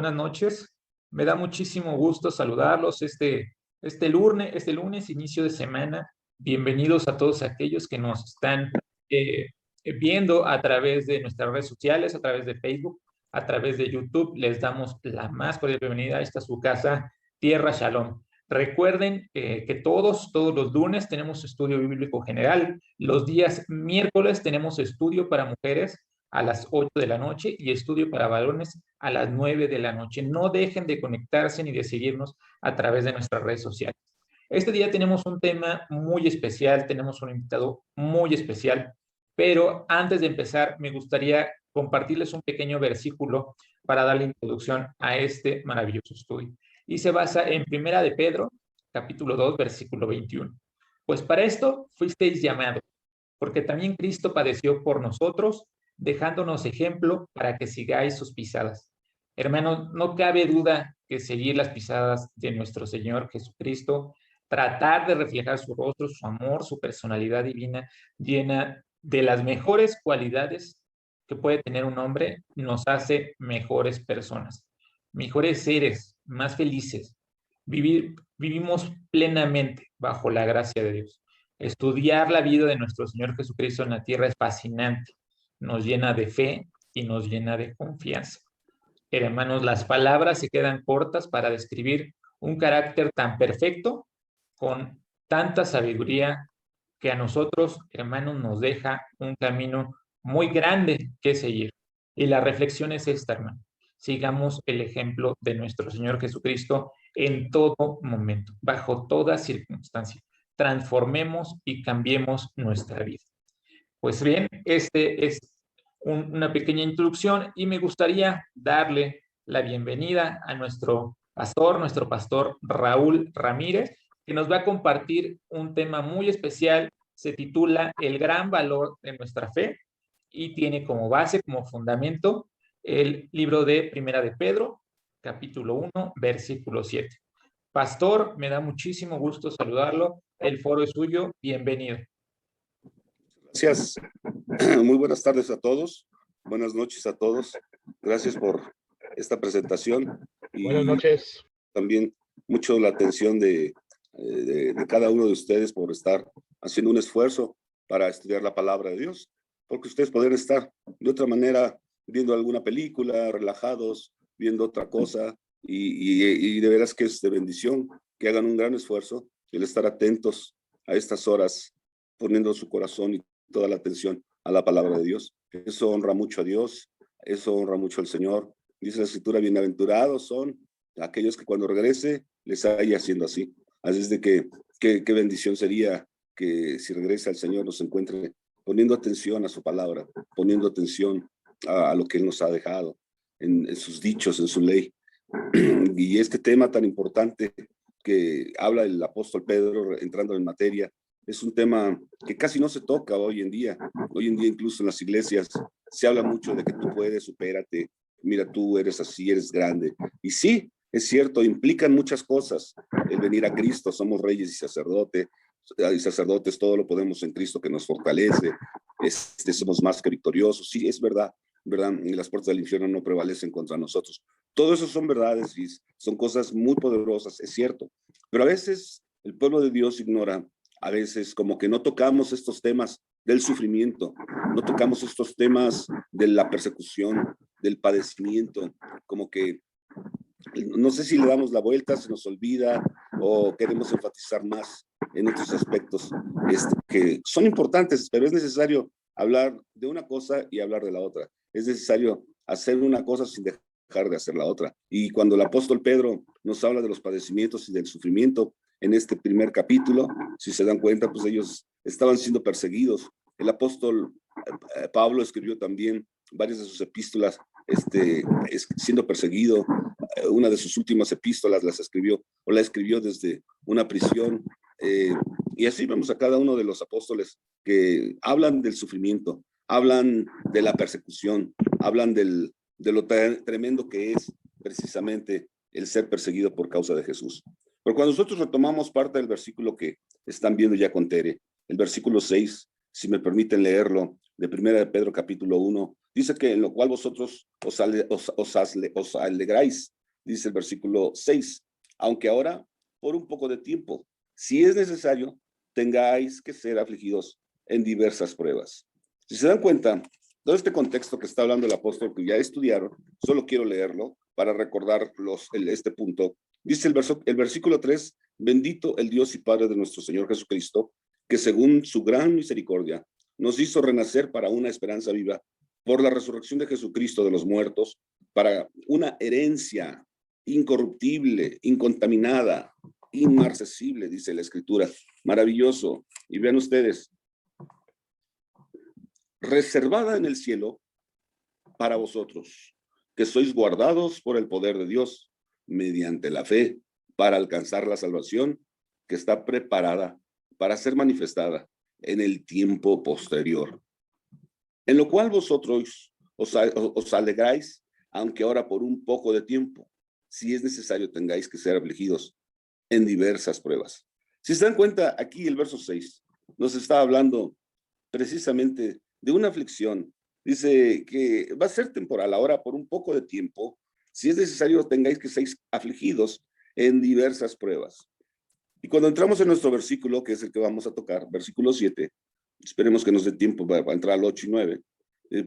buenas noches. Me da muchísimo gusto saludarlos este lunes, inicio de semana. Bienvenidos a todos aquellos que nos están viendo a través de nuestras redes sociales, a través de Facebook, a través de YouTube. Les damos la más cordial bienvenida a esta su casa, Tierra Shalom. Recuerden que todos los lunes tenemos estudio bíblico general. Los días miércoles tenemos estudio para mujeres a las 8 de la noche y estudio para varones a las 9 de la noche. No dejen de conectarse ni de seguirnos a través de nuestras redes sociales. Este día tenemos un tema muy especial, tenemos un invitado muy especial, pero antes de empezar me gustaría compartirles un pequeño versículo para darle introducción a este maravilloso estudio. Y se basa en Primera de Pedro, capítulo 2, versículo 21. Pues para esto fuisteis llamados, porque también Cristo padeció por nosotros, dejándonos ejemplo para que sigáis sus pisadas. Hermanos, no cabe duda que seguir las pisadas de nuestro Señor Jesucristo, tratar de reflejar su rostro, su amor, su personalidad divina, llena de las mejores cualidades que puede tener un hombre, nos hace mejores personas, mejores seres, más felices. Vivimos plenamente bajo la gracia de Dios. Estudiar la vida de nuestro Señor Jesucristo en la tierra es fascinante, nos llena de fe y nos llena de confianza. Hermanos, las palabras se quedan cortas para describir un carácter tan perfecto, con tanta sabiduría, que a nosotros, hermanos, nos deja un camino muy grande que seguir. Y la reflexión es esta, hermano. Sigamos el ejemplo de nuestro Señor Jesucristo en todo momento, bajo toda circunstancia. Transformemos y cambiemos nuestra vida. Pues bien, este es una pequeña introducción y me gustaría darle la bienvenida a nuestro pastor Raúl Ramírez, que nos va a compartir un tema muy especial. Se titula El gran valor de nuestra fe y tiene como base, como fundamento, el libro de Primera de Pedro, capítulo 1, versículo 7. Pastor, me da muchísimo gusto saludarlo. El foro es suyo. Bienvenido. Gracias. Muy buenas tardes a todos. Buenas noches a todos. Gracias por esta presentación. Y buenas noches. También mucho la atención de cada uno de ustedes por estar haciendo un esfuerzo para estudiar la palabra de Dios, porque ustedes pueden estar de otra manera viendo alguna película, relajados, viendo otra cosa, y de veras que es de bendición que hagan un gran esfuerzo el estar atentos a estas horas, poniendo su corazón y toda la atención a la palabra de Dios. Eso honra mucho a Dios, eso honra mucho al Señor. Dice la Escritura, bienaventurados son aquellos que cuando regrese les haya haciendo así. Así es de que qué bendición sería que si regresa el Señor nos encuentre poniendo atención a su palabra, poniendo atención a lo que Él nos ha dejado, en sus dichos, en su ley. Y este tema tan importante que habla el apóstol Pedro, entrando en materia, es un tema que casi no se toca hoy en día. Hoy en día incluso en las iglesias se habla mucho de que tú puedes, supérate, mira, tú eres así, eres grande. Y sí, es cierto, implican muchas cosas el venir a Cristo. Somos reyes y sacerdotes, todo lo podemos en Cristo que nos fortalece. Somos más que victoriosos. Sí, es verdad, ¿verdad? Y las puertas del infierno no prevalecen contra nosotros. Todo eso son verdades y son cosas muy poderosas, es cierto. Pero a veces el pueblo de Dios ignora, a veces como que no tocamos estos temas del sufrimiento, no tocamos estos temas de la persecución, del padecimiento, como que no sé si le damos la vuelta, se nos olvida o queremos enfatizar más en otros aspectos que son importantes, pero es necesario hablar de una cosa y hablar de la otra. Es necesario hacer una cosa sin dejar de hacer la otra. Y cuando el apóstol Pedro nos habla de los padecimientos y del sufrimiento, en este primer capítulo, si se dan cuenta, pues ellos estaban siendo perseguidos. El apóstol Pablo escribió también varias de sus epístolas siendo perseguido. Una de sus últimas epístolas la escribió desde una prisión. Y así vemos a cada uno de los apóstoles que hablan del sufrimiento, hablan de la persecución, hablan de lo tremendo que es precisamente el ser perseguido por causa de Jesús. Pero cuando nosotros retomamos parte del versículo que están viendo ya con Tere, el versículo 6, si me permiten leerlo, de Primera de Pedro capítulo 1, dice que en lo cual vosotros os alegráis dice el versículo 6, aunque ahora por un poco de tiempo, si es necesario, tengáis que ser afligidos en diversas pruebas. Si se dan cuenta, todo este contexto que está hablando el apóstol, que ya estudiaron, solo quiero leerlo para recordar este punto. Dice el versículo 3, bendito el Dios y Padre de nuestro Señor Jesucristo, que según su gran misericordia nos hizo renacer para una esperanza viva por la resurrección de Jesucristo de los muertos, para una herencia incorruptible, incontaminada, inmarcesible, dice la Escritura. Maravilloso. Y vean ustedes, reservada en el cielo para vosotros, que sois guardados por el poder de Dios mediante la fe para alcanzar la salvación que está preparada para ser manifestada en el tiempo posterior. En lo cual vosotros os alegráis, aunque ahora por un poco de tiempo, si es necesario, tengáis que ser afligidos en diversas pruebas. Si se dan cuenta, aquí el verso 6 nos está hablando precisamente de una aflicción. Dice que va a ser temporal, ahora por un poco de tiempo, si es necesario, tengáis que ser afligidos en diversas pruebas. Y cuando entramos en nuestro versículo, que es el que vamos a tocar, versículo 7, esperemos que nos dé tiempo para entrar al 8 y 9,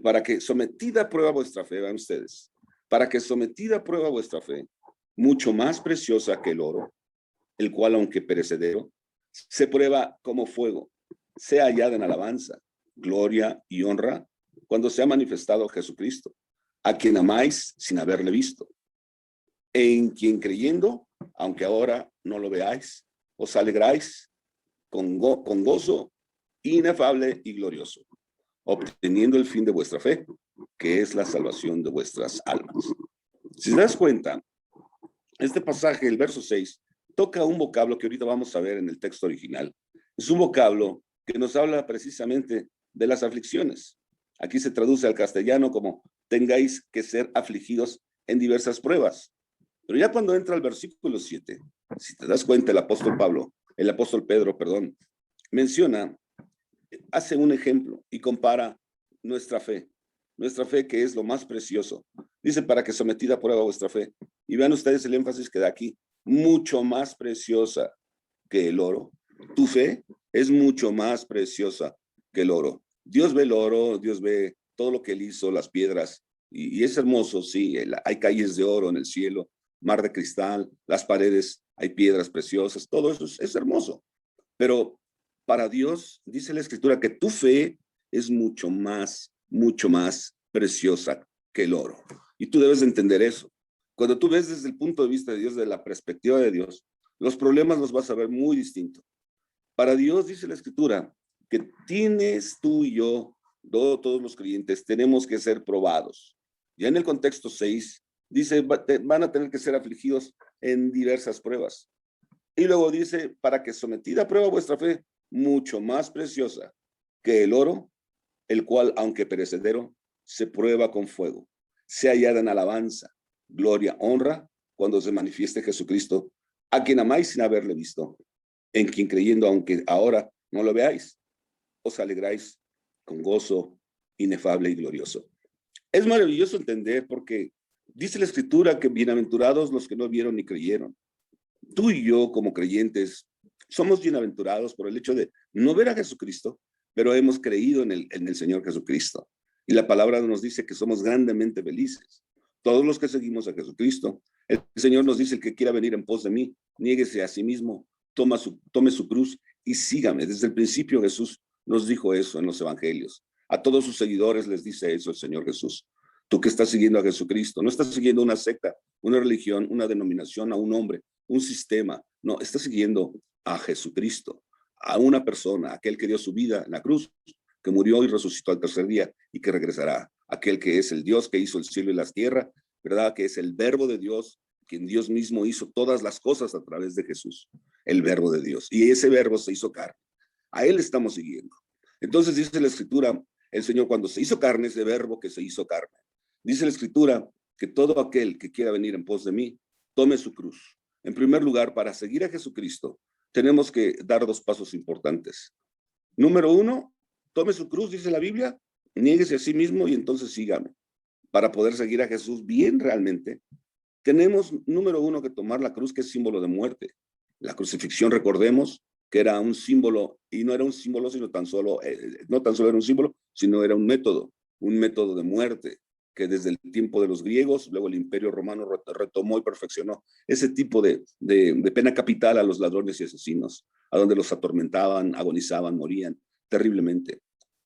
para que sometida a prueba vuestra fe, vean ustedes, para que sometida a prueba vuestra fe, mucho más preciosa que el oro, el cual, aunque perecedero, se prueba como fuego, sea hallada en alabanza, gloria y honra, cuando se ha manifestado Jesucristo, a quien amáis sin haberle visto, en quien creyendo, aunque ahora no lo veáis, os alegráis con gozo inefable y glorioso, obteniendo el fin de vuestra fe, que es la salvación de vuestras almas. Si te das cuenta, este pasaje, el verso 6, toca un vocablo que ahorita vamos a ver en el texto original. Es un vocablo que nos habla precisamente de las aflicciones. Aquí se traduce al castellano como tengáis que ser afligidos en diversas pruebas. Pero ya cuando entra el versículo 7, si te das cuenta, el apóstol Pedro, menciona, hace un ejemplo y compara nuestra fe que es lo más precioso. Dice, para que sometida a prueba vuestra fe. Y vean ustedes el énfasis que da aquí, mucho más preciosa que el oro. Tu fe es mucho más preciosa que el oro. Dios ve el oro, Dios ve todo lo que él hizo, las piedras, y es hermoso, sí, hay calles de oro en el cielo, mar de cristal, las paredes, hay piedras preciosas, todo eso es hermoso. Pero para Dios, dice la Escritura, que tu fe es mucho más preciosa que el oro. Y tú debes de entender eso. Cuando tú ves desde el punto de vista de Dios, de la perspectiva de Dios, los problemas los vas a ver muy distinto. Para Dios, dice la Escritura, que tienes tú y yo, todos los creyentes, tenemos que ser probados. Ya en el contexto 6, dice, van a tener que ser afligidos en diversas pruebas. Y luego dice, para que sometida a prueba vuestra fe, mucho más preciosa que el oro, el cual, aunque perecedero, se prueba con fuego, sea hallada en alabanza, gloria, honra, cuando se manifieste Jesucristo, a quien amáis sin haberle visto, en quien creyendo, aunque ahora no lo veáis, os alegráis con gozo inefable y glorioso. Es maravilloso entender porque dice la Escritura que bienaventurados los que no vieron ni creyeron. Tú y yo, como creyentes, somos bienaventurados por el hecho de no ver a Jesucristo, pero hemos creído en el Señor Jesucristo. Y la palabra nos dice que somos grandemente felices. Todos los que seguimos a Jesucristo, el Señor nos dice, el que quiera venir en pos de mí, niéguese a sí mismo, tome su cruz y sígame. Desde el principio Jesús nos dijo eso en los evangelios. A todos sus seguidores les dice eso el Señor Jesús. Tú que estás siguiendo a Jesucristo, no estás siguiendo una secta, una religión, una denominación, a un hombre, un sistema. No, estás siguiendo a Jesucristo, a una persona, aquel que dio su vida en la cruz, que murió y resucitó al tercer día y que regresará. Aquel que es el Dios que hizo el cielo y la tierra, ¿verdad? Que es el verbo de Dios, quien Dios mismo hizo todas las cosas a través de Jesús, el verbo de Dios. Y ese verbo se hizo carne. A él estamos siguiendo. Entonces dice la Escritura, el Señor cuando se hizo carne, ese verbo que se hizo carne. Dice la Escritura que todo aquel que quiera venir en pos de mí, tome su cruz. En primer lugar, para seguir a Jesucristo, tenemos que dar dos pasos importantes. Número uno, tome su cruz, dice la Biblia, niéguese a sí mismo y entonces sígame. Para poder seguir a Jesús bien realmente, Tenemos, número uno, que tomar la cruz, que es símbolo de muerte. La crucifixión, recordemos, que era un símbolo, y no era un símbolo, sino no tan solo era un símbolo, sino era un método de muerte, que desde el tiempo de los griegos, luego el Imperio Romano retomó y perfeccionó ese tipo de pena capital a los ladrones y asesinos, a donde los atormentaban, agonizaban, morían terriblemente.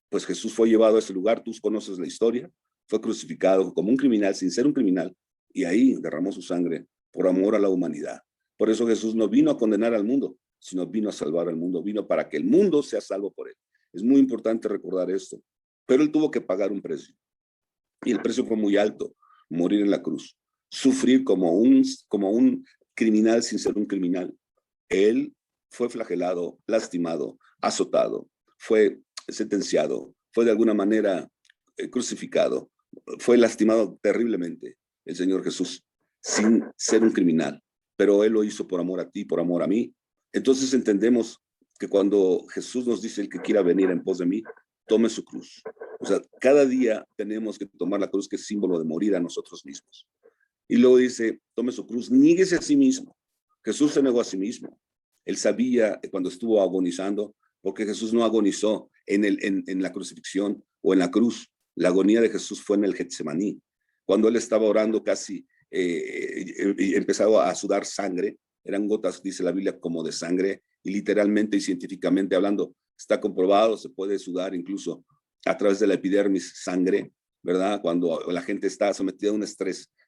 Pues Jesús fue llevado a ese lugar, tú conoces la historia, fue crucificado como un criminal sin ser un criminal, y ahí derramó su sangre por amor a la humanidad. Por eso Jesús no vino a condenar al mundo, sino vino a salvar al mundo, vino para que el mundo sea salvo por él. Es muy importante recordar esto. Pero él tuvo que pagar un precio. Y el precio fue muy alto, morir en la cruz, sufrir como un criminal sin ser un criminal. Él fue flagelado, lastimado, azotado, fue sentenciado, fue de alguna manera crucificado, fue lastimado terriblemente el Señor Jesús, sin ser un criminal, pero Él lo hizo por amor a ti, por amor a mí. Entonces entendemos que cuando Jesús nos dice: el que quiera venir en pos de mí, tome su cruz. O sea, cada día tenemos que tomar la cruz, que es símbolo de morir a nosotros mismos. Y luego dice: tome su cruz, níguese a sí mismo. Jesús se negó a sí mismo. Él sabía cuando estuvo agonizando, porque Jesús no agonizó en la crucifixión o en la cruz. La agonía de Jesús fue en el Getsemaní, cuando él estaba orando casi empezaba a sudar sangre. Eran gotas, dice la Biblia, como de sangre, y literalmente y científicamente hablando, está comprobado, se puede sudar incluso a través de la epidermis sangre, ¿verdad? Cuando la gente está sometida a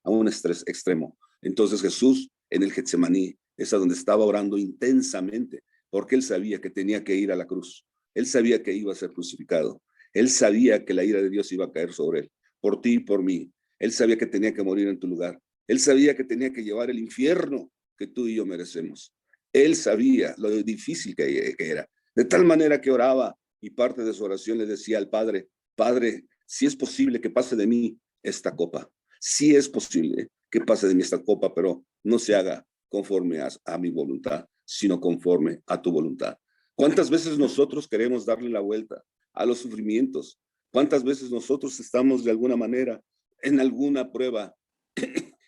un estrés extremo. Entonces Jesús en el Getsemaní es a donde estaba orando intensamente, porque él sabía que tenía que ir a la cruz. Él sabía que iba a ser crucificado. Él sabía que la ira de Dios iba a caer sobre él, por ti y por mí. Él sabía que tenía que morir en tu lugar. Él sabía que tenía que llevar el infierno que tú y yo merecemos. Él sabía lo difícil que era. De tal manera que oraba, y parte de su oración le decía al Padre: Padre, si es posible que pase de mí esta copa. Si es posible que pase de mí esta copa, pero no se haga conforme a mi voluntad, sino conforme a tu voluntad. ¿Cuántas veces nosotros queremos darle la vuelta a los sufrimientos? ¿Cuántas veces nosotros estamos de alguna manera en alguna prueba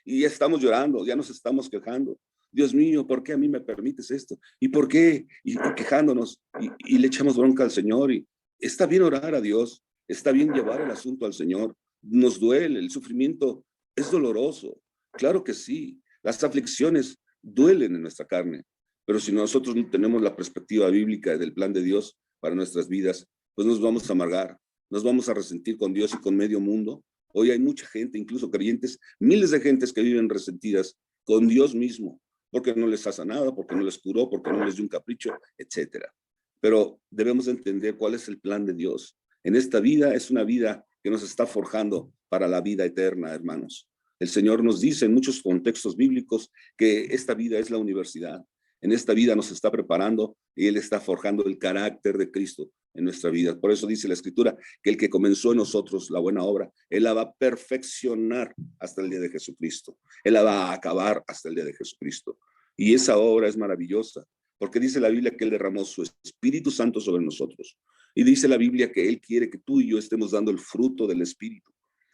y ya estamos llorando, ya nos estamos quejando? Dios mío, ¿por qué a mí me permites esto? ¿Y por qué? Y quejándonos, y le echamos bronca al Señor. Y está bien orar a Dios, está bien llevar el asunto al Señor. Nos duele, el sufrimiento es doloroso, claro que sí. Las aflicciones duelen en nuestra carne, pero si nosotros no tenemos la perspectiva bíblica del plan de Dios para nuestras vidas, pues nos vamos a amargar, nos vamos a resentir con Dios y con medio mundo. Hoy hay mucha gente, incluso creyentes, miles de gentes que viven resentidas con Dios mismo, porque no les hace nada, porque no les curó, porque no les dio un capricho, etcétera. Pero debemos entender cuál es el plan de Dios. En esta vida es una vida que nos está forjando para la vida eterna, hermanos. El Señor nos dice en muchos contextos bíblicos que esta vida es la universidad. En esta vida nos está preparando y Él está forjando el carácter de Cristo en nuestra vida. Por eso dice la Escritura que el que comenzó en nosotros la buena obra, Él la va a perfeccionar hasta el día de Jesucristo. Él la va a acabar hasta el día de Jesucristo. Y esa obra es maravillosa, porque dice la Biblia que Él derramó su Espíritu Santo sobre nosotros. Y dice la Biblia que Él quiere que tú y yo estemos dando el fruto del Espíritu.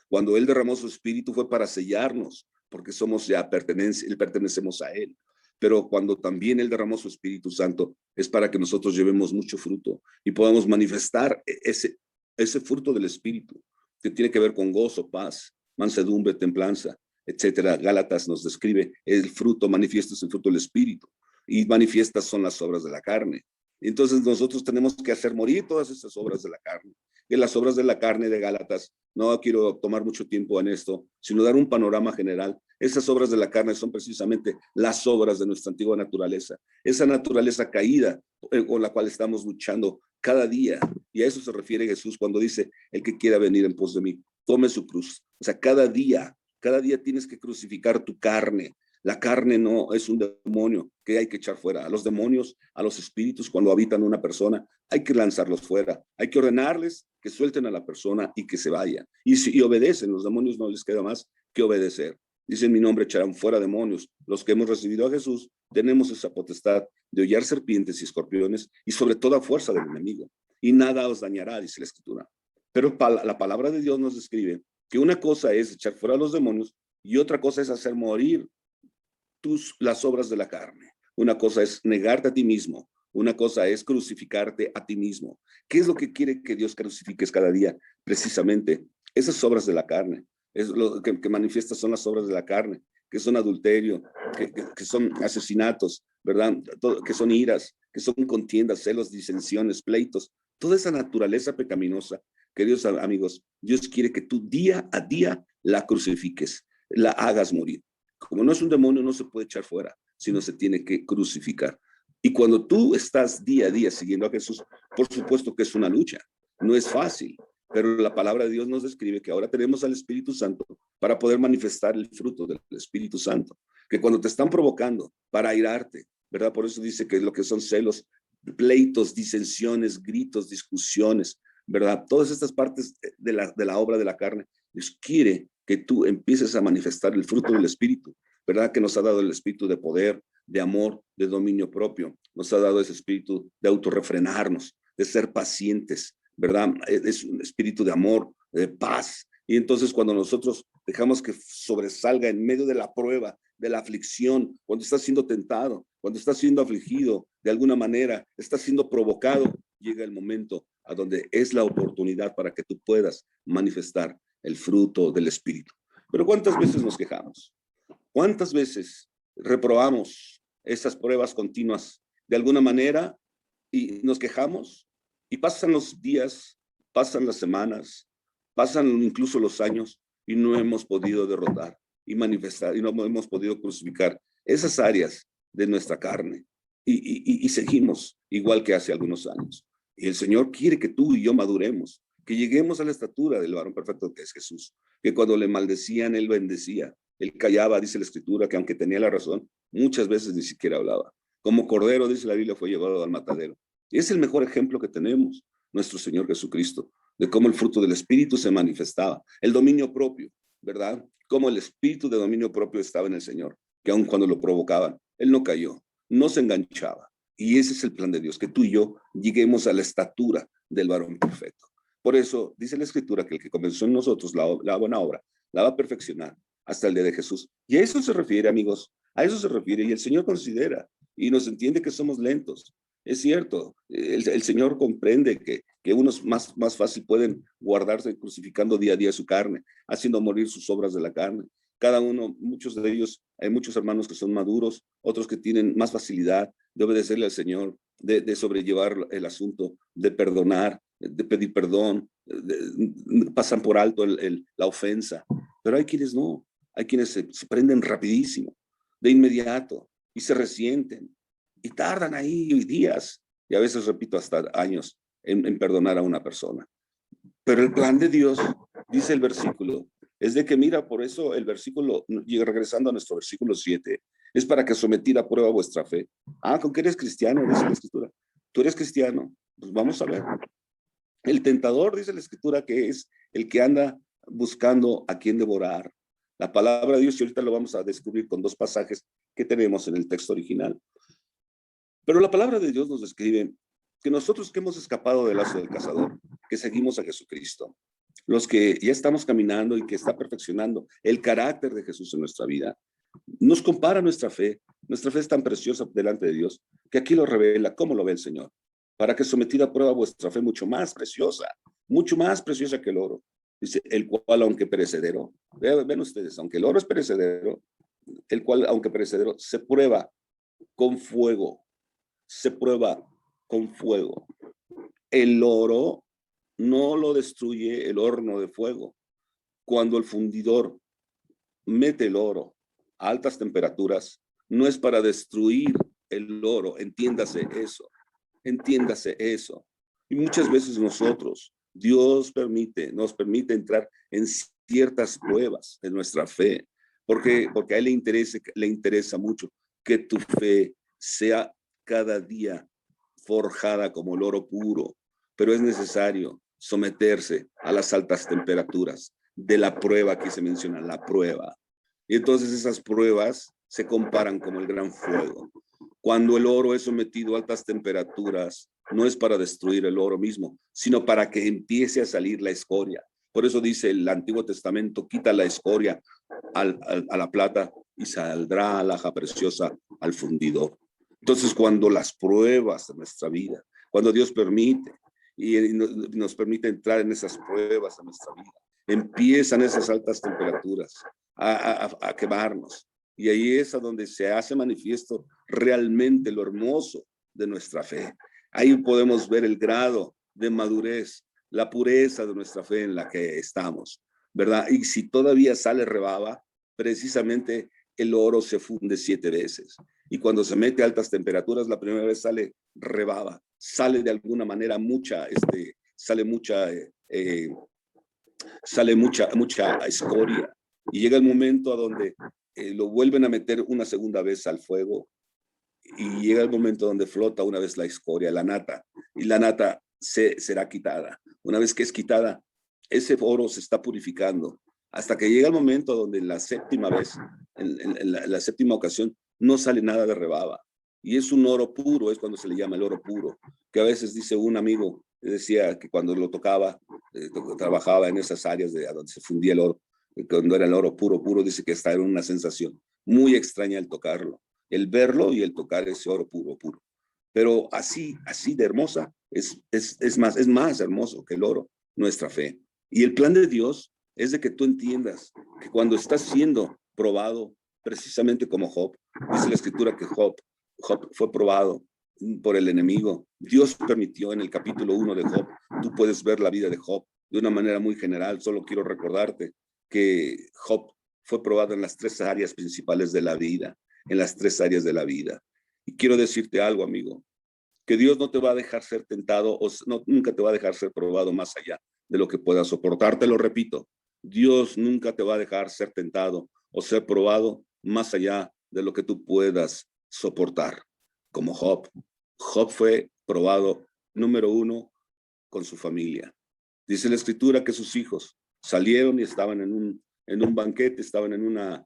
Cuando Él derramó su Espíritu fue para sellarnos, porque pertenecemos a Él. Pero cuando también Él derramó su Espíritu Santo, es para que nosotros llevemos mucho fruto y podamos manifestar ese fruto del Espíritu, que tiene que ver con gozo, paz, mansedumbre, templanza, etcétera. Gálatas nos describe el fruto, manifiestas el fruto del Espíritu, y manifiestas son las obras de la carne. Entonces nosotros tenemos que hacer morir todas esas obras de la carne. Y las obras de la carne de Gálatas, no quiero tomar mucho tiempo en esto, sino dar un panorama general. Esas obras de la carne son precisamente las obras de nuestra antigua naturaleza, esa naturaleza caída con la cual estamos luchando cada día. Y a eso se refiere Jesús cuando dice: el que quiera venir en pos de mí, tome su cruz. O sea, cada día tienes que crucificar tu carne. La carne no es un demonio que hay que echar fuera. A los demonios, a los espíritus, cuando habitan una persona, hay que lanzarlos fuera. Hay que ordenarles que suelten a la persona y que se vaya. Y obedecen, los demonios no les queda más que obedecer. Dice: en mi nombre echarán fuera demonios. Los que hemos recibido a Jesús tenemos esa potestad de hollar serpientes y escorpiones y sobre toda fuerza del enemigo. Y nada os dañará, dice la Escritura. Pero la palabra de Dios nos describe que una cosa es echar fuera a los demonios y otra cosa es hacer morir las obras de la carne. Una cosa es negarte a ti mismo. Una cosa es crucificarte a ti mismo. ¿Qué es lo que quiere que Dios crucifiques cada día? Precisamente esas obras de la carne. Es lo que manifiesta son las obras de la carne, que son adulterio, que son asesinatos, ¿verdad? Que son iras, que son contiendas, celos, disensiones, pleitos. Toda esa naturaleza pecaminosa, queridos amigos, Dios quiere que tú día a día la crucifiques, la hagas morir. Como no es un demonio, no se puede echar fuera, sino se tiene que crucificar. Y cuando tú estás día a día siguiendo a Jesús, por supuesto que es una lucha, no es fácil, pero la palabra de Dios nos describe que ahora tenemos al Espíritu Santo para poder manifestar el fruto del Espíritu Santo, que cuando te están provocando para airarte, ¿verdad? Por eso dice que lo que son celos, pleitos, disensiones, gritos, discusiones, ¿verdad? Todas estas partes de la obra de la carne, Dios quiere que tú empieces a manifestar el fruto del Espíritu, ¿verdad? Que nos ha dado el espíritu de poder, de amor, de dominio propio. Nos ha dado ese espíritu de autorrefrenarnos, de ser pacientes, ¿verdad? Es un espíritu de amor, de paz. Y entonces cuando nosotros dejamos que sobresalga en medio de la prueba, de la aflicción, cuando estás siendo tentado, cuando estás siendo afligido de alguna manera, estás siendo provocado, llega el momento a donde es la oportunidad para que tú puedas manifestar el fruto del Espíritu. Pero ¿cuántas veces nos quejamos? ¿Cuántas veces reprobamos esas pruebas continuas de alguna manera y nos quejamos? Y pasan los días, pasan las semanas, pasan incluso los años y no hemos podido derrotar y manifestar y no hemos podido crucificar esas áreas de nuestra carne. Y seguimos igual que hace algunos años. Y el Señor quiere que tú y yo maduremos, que lleguemos a la estatura del varón perfecto que es Jesús, que cuando le maldecían, Él bendecía. Él callaba, dice la Escritura, que aunque tenía la razón, muchas veces ni siquiera hablaba. Como cordero, dice la Biblia, fue llevado al matadero. Y es el mejor ejemplo que tenemos, nuestro Señor Jesucristo, de cómo el fruto del Espíritu se manifestaba. El dominio propio, ¿verdad? Cómo el espíritu de dominio propio estaba en el Señor, que aun cuando lo provocaban, Él no cayó, no se enganchaba. Y ese es el plan de Dios, que tú y yo lleguemos a la estatura del varón perfecto. Por eso dice la Escritura que el que comenzó en nosotros la buena obra, la va a perfeccionar hasta el día de Jesús. Y a eso se refiere, amigos, a eso se refiere. Y el Señor considera y nos entiende que somos lentos. Es cierto, el Señor comprende que unos más fácil pueden guardarse crucificando día a día su carne, haciendo morir sus obras de la carne. Cada uno, muchos de ellos, hay muchos hermanos que son maduros, otros que tienen más facilidad de obedecerle al Señor, de sobrellevar el asunto, de perdonar, de pedir perdón, pasan por alto la ofensa. Pero hay quienes no, hay quienes se prenden rapidísimo, de inmediato, y se resienten, y tardan ahí días, y a veces, repito, hasta años en perdonar a una persona. Pero el plan de Dios, dice el versículo, es de que mira, por eso el versículo, regresando a nuestro versículo 7, es para que sometida a prueba vuestra fe. Ah, ¿con qué eres cristiano? Dice la Escritura. ¿Tú eres cristiano? Pues vamos a ver. El tentador, dice la Escritura, que es el que anda buscando a quien devorar. La palabra de Dios, y ahorita lo vamos a descubrir con dos pasajes que tenemos en el texto original. Pero la palabra de Dios nos describe que nosotros que hemos escapado del lazo del cazador, que seguimos a Jesucristo, los que ya estamos caminando y que está perfeccionando el carácter de Jesús en nuestra vida, nos compara nuestra fe. Nuestra fe es tan preciosa delante de Dios que aquí lo revela cómo lo ve el Señor. Para que sometida a prueba vuestra fe mucho más preciosa que el oro. Dice, el cual aunque perecedero, ven ustedes, aunque el oro es perecedero, el cual aunque perecedero se prueba con fuego, se prueba con fuego. El oro no lo destruye el horno de fuego. Cuando el fundidor mete el oro a altas temperaturas, no es para destruir el oro, entiéndase eso. Y muchas veces nosotros, Dios nos permite entrar en ciertas pruebas de nuestra fe, porque a Él le interesa mucho que tu fe sea cada día forjada como el oro puro, pero es necesario someterse a las altas temperaturas de la prueba que se menciona, la prueba. Y entonces esas pruebas se comparan como el gran fuego. Cuando el oro es sometido a altas temperaturas, no es para destruir el oro mismo, sino para que empiece a salir la escoria. Por eso dice el Antiguo Testamento, quita la escoria a la plata y saldrá alhaja preciosa al fundidor. Entonces, cuando las pruebas de nuestra vida, cuando Dios permite y nos permite entrar en esas pruebas de nuestra vida, empiezan esas altas temperaturas a quemarnos. Y ahí es a donde se hace manifiesto realmente lo hermoso de nuestra fe. Ahí podemos ver el grado de madurez, la pureza de nuestra fe en la que estamos, ¿verdad? Y si todavía sale rebaba, precisamente el oro se funde 7 veces. Y cuando se mete a altas temperaturas, la primera vez sale rebaba, sale de alguna manera sale mucha escoria. Y llega el momento a donde lo vuelven a meter una segunda vez al fuego y llega el momento donde flota una vez la escoria, la nata, y la nata será quitada. Una vez que es quitada, ese oro se está purificando hasta que llega el momento donde la séptima vez, en la séptima ocasión, no sale nada de rebaba. Y es un oro puro, es cuando se le llama el oro puro, que a veces dice un amigo, decía que cuando lo tocaba, trabajaba en esas áreas de donde se fundía el oro, cuando era el oro puro, dice que estaba en una sensación muy extraña el tocarlo, el verlo y el tocar ese oro puro. Pero así de hermosa, es más hermoso que el oro, nuestra fe. Y el plan de Dios es de que tú entiendas que cuando estás siendo probado, precisamente como Job, dice la escritura que Job fue probado por el enemigo. Dios permitió en el capítulo 1 de Job, tú puedes ver la vida de Job de una manera muy general. Solo quiero recordarte que Job fue probado en las 3 áreas principales de la vida, en las 3 áreas de la vida. Y quiero decirte algo, amigo, que Dios no te va a dejar ser tentado o nunca te va a dejar ser probado más allá de lo que puedas soportar. Te lo repito, Dios nunca te va a dejar ser tentado o ser probado más allá de lo que tú puedas soportar. Como Job. Job fue probado, número 1, con su familia. Dice la escritura que sus hijos salieron y estaban en un banquete, estaban en una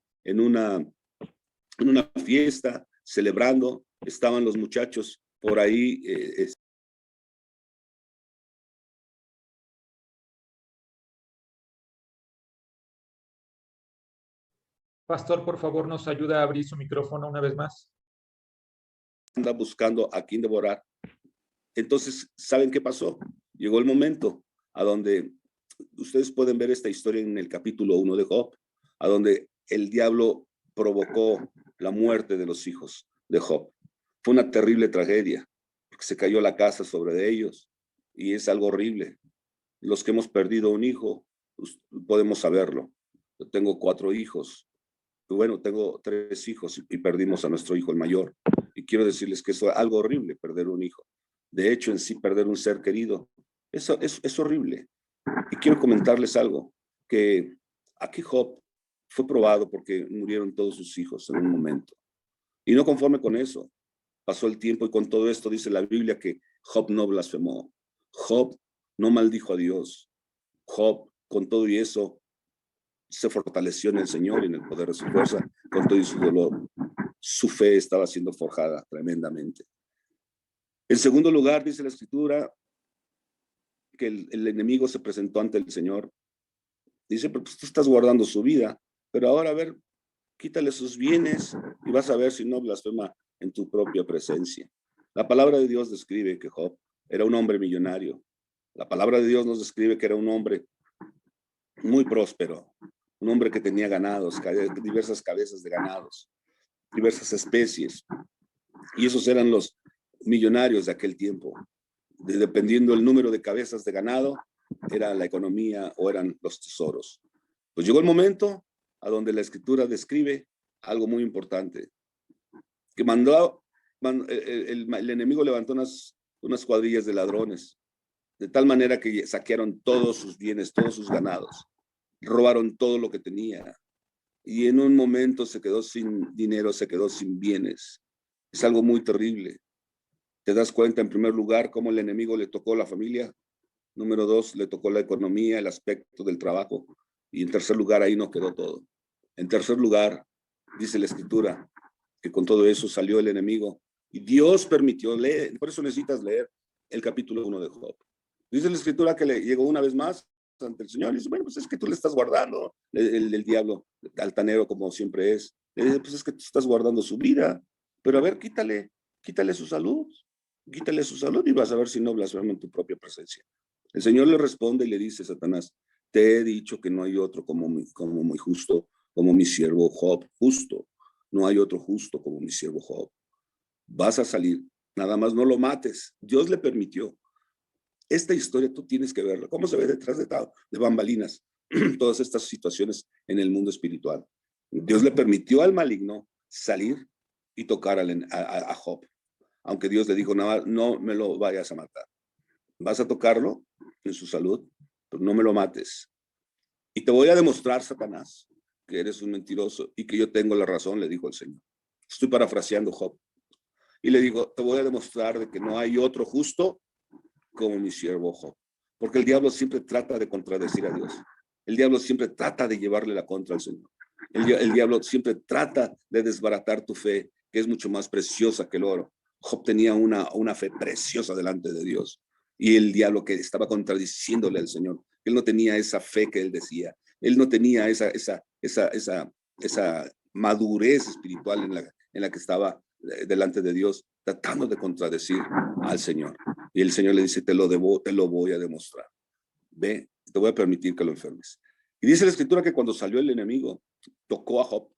fiesta, celebrando, estaban los muchachos por ahí. Pastor, por favor, nos ayuda a abrir su micrófono una vez más. Anda buscando a quién devorar. Entonces, ¿saben qué pasó? Llegó el momento a donde ustedes pueden ver esta historia en el capítulo 1 de Job, a donde el diablo provocó la muerte de los hijos de Job. Fue una terrible tragedia, porque se cayó la casa sobre ellos y es algo horrible. Los que hemos perdido un hijo, pues, podemos saberlo. Yo tengo 4 hijos. Bueno, tengo 3 hijos y perdimos a nuestro hijo, el mayor. Y quiero decirles que eso es algo horrible, perder un hijo. De hecho, en sí, perder un ser querido, eso es horrible. Y quiero comentarles algo, que aquí Job fue probado porque murieron todos sus hijos en un momento. Y no conforme con eso, pasó el tiempo y con todo esto dice la Biblia que Job no blasfemó. Job no maldijo a Dios. Job, con todo y eso, se fortaleció en el Señor y en el poder de su fuerza, con todo y su dolor. Su fe estaba siendo forjada tremendamente. En segundo lugar, dice la escritura, que el enemigo se presentó ante el Señor. Dice, pues tú estás guardando su vida, pero ahora a ver, quítale sus bienes y vas a ver si no blasfema en tu propia presencia. La palabra de Dios describe que Job era un hombre millonario. La palabra de Dios nos describe que era un hombre muy próspero, un hombre que tenía ganados, diversas cabezas de ganados, diversas especies. Y esos eran los millonarios de aquel tiempo. Dependiendo del número de cabezas de ganado, era la economía o eran los tesoros. Pues llegó el momento a donde la escritura describe algo muy importante, que el enemigo levantó unas cuadrillas de ladrones, de tal manera que saquearon todos sus bienes, todos sus ganados, robaron todo lo que tenía, y en un momento se quedó sin dinero, se quedó sin bienes. Es algo muy terrible. ¿Te das cuenta, en primer lugar, cómo el enemigo le tocó la familia? Número 2, le tocó la economía, el aspecto del trabajo. Y en tercer lugar, ahí no quedó todo. En tercer lugar, dice la escritura, que con todo eso salió el enemigo. Y Dios permitió leer, por eso necesitas leer el capítulo 1 de Job. Dice la escritura que le llegó una vez más ante el Señor. Y dice, bueno, pues es que tú le estás guardando. El diablo, altanero como siempre es, le dice, pues es que tú estás guardando su vida. Pero a ver, quítale su salud. Quítale su salud y vas a ver si no blasfema en tu propia presencia. El Señor le responde y le dice, Satanás, te he dicho que no hay otro como mi justo, como mi siervo Job, justo. No hay otro justo como mi siervo Job. Vas a salir, nada más no lo mates. Dios le permitió. Esta historia tú tienes que verla. ¿Cómo se ve detrás de bambalinas? Todas estas situaciones en el mundo espiritual. Dios le permitió al maligno salir y tocar a Job. Aunque Dios le dijo, no me lo vayas a matar. Vas a tocarlo en su salud, pero no me lo mates. Y te voy a demostrar, Satanás, que eres un mentiroso y que yo tengo la razón, le dijo el Señor. Estoy parafraseando Job. Y le digo, te voy a demostrar de que no hay otro justo como mi siervo Job. Porque el diablo siempre trata de contradecir a Dios. El diablo siempre trata de llevarle la contra al Señor. El diablo siempre trata de desbaratar tu fe, que es mucho más preciosa que el oro. Job tenía una fe preciosa delante de Dios. Y el diablo que estaba contradiciéndole al Señor. Él no tenía esa fe que él decía. Él no tenía esa madurez espiritual en la que estaba delante de Dios, tratando de contradecir al Señor. Y el Señor le dice, te lo voy a demostrar. Ve, te voy a permitir que lo enfermes. Y dice la Escritura que cuando salió el enemigo, tocó a Job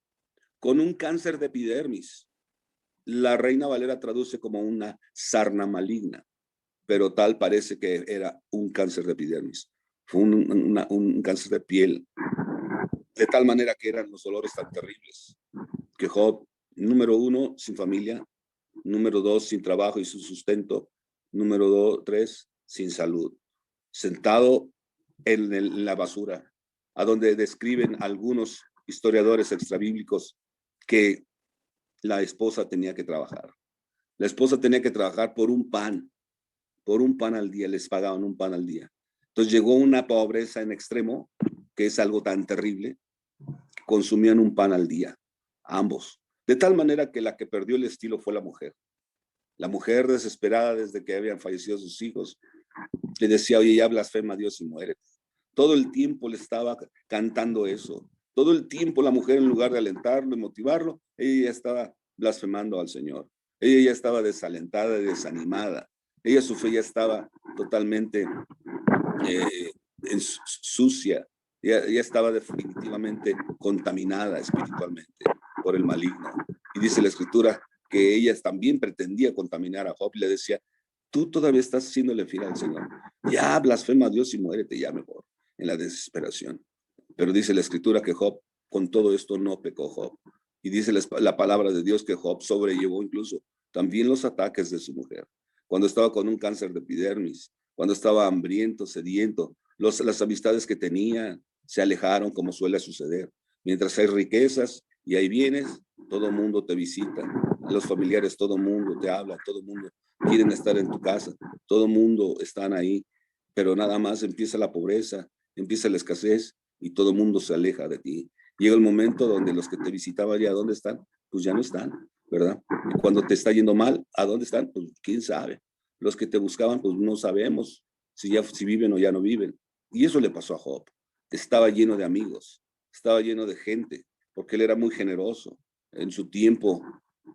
con un cáncer de epidermis. La Reina Valera traduce como una sarna maligna, pero tal parece que era un cáncer de epidermis. Fue un cáncer de piel, de tal manera que eran los dolores tan terribles, que Job, número 1, sin familia, número 2, sin trabajo y su sustento, número 3, sin salud, sentado en la basura, a donde describen algunos historiadores extrabíblicos que la esposa tenía que trabajar. La esposa tenía que trabajar por un pan al día, les pagaban un pan al día. Entonces llegó una pobreza en extremo, que es algo tan terrible, que consumían un pan al día, ambos. De tal manera que la que perdió el estilo fue la mujer. La mujer desesperada desde que habían fallecido sus hijos, le decía, oye, ya blasfema a Dios y muérete. Todo el tiempo le estaba cantando eso. Todo el tiempo la mujer, en lugar de alentarlo y motivarlo, ella ya estaba blasfemando al Señor. Ella ya estaba desalentada y desanimada. Ella, su fe ya estaba totalmente sucia. Ya estaba definitivamente contaminada espiritualmente por el maligno. Y dice la Escritura que ella también pretendía contaminar a Job y le decía, tú todavía estás haciéndole fiel al Señor. Ya blasfema a Dios y muérete ya mejor, en la desesperación. Pero dice la Escritura que Job, con todo esto no pecó Job. Y dice la palabra de Dios que Job sobrellevó incluso también los ataques de su mujer. Cuando estaba con un cáncer de epidermis, cuando estaba hambriento, sediento, las amistades que tenía se alejaron como suele suceder. Mientras hay riquezas y hay bienes, todo mundo te visita. Los familiares, todo mundo te habla, todo mundo quieren estar en tu casa, todo mundo están ahí, pero nada más empieza la pobreza, empieza la escasez y todo mundo se aleja de ti. Llega el momento donde los que te visitaban ya, ¿dónde están? Pues ya no están, ¿verdad? Y cuando te está yendo mal, ¿a dónde están? Pues quién sabe. Los que te buscaban, pues no sabemos si viven o ya no viven. Y eso le pasó a Job. Estaba lleno de amigos, estaba lleno de gente, porque él era muy generoso. En su tiempo,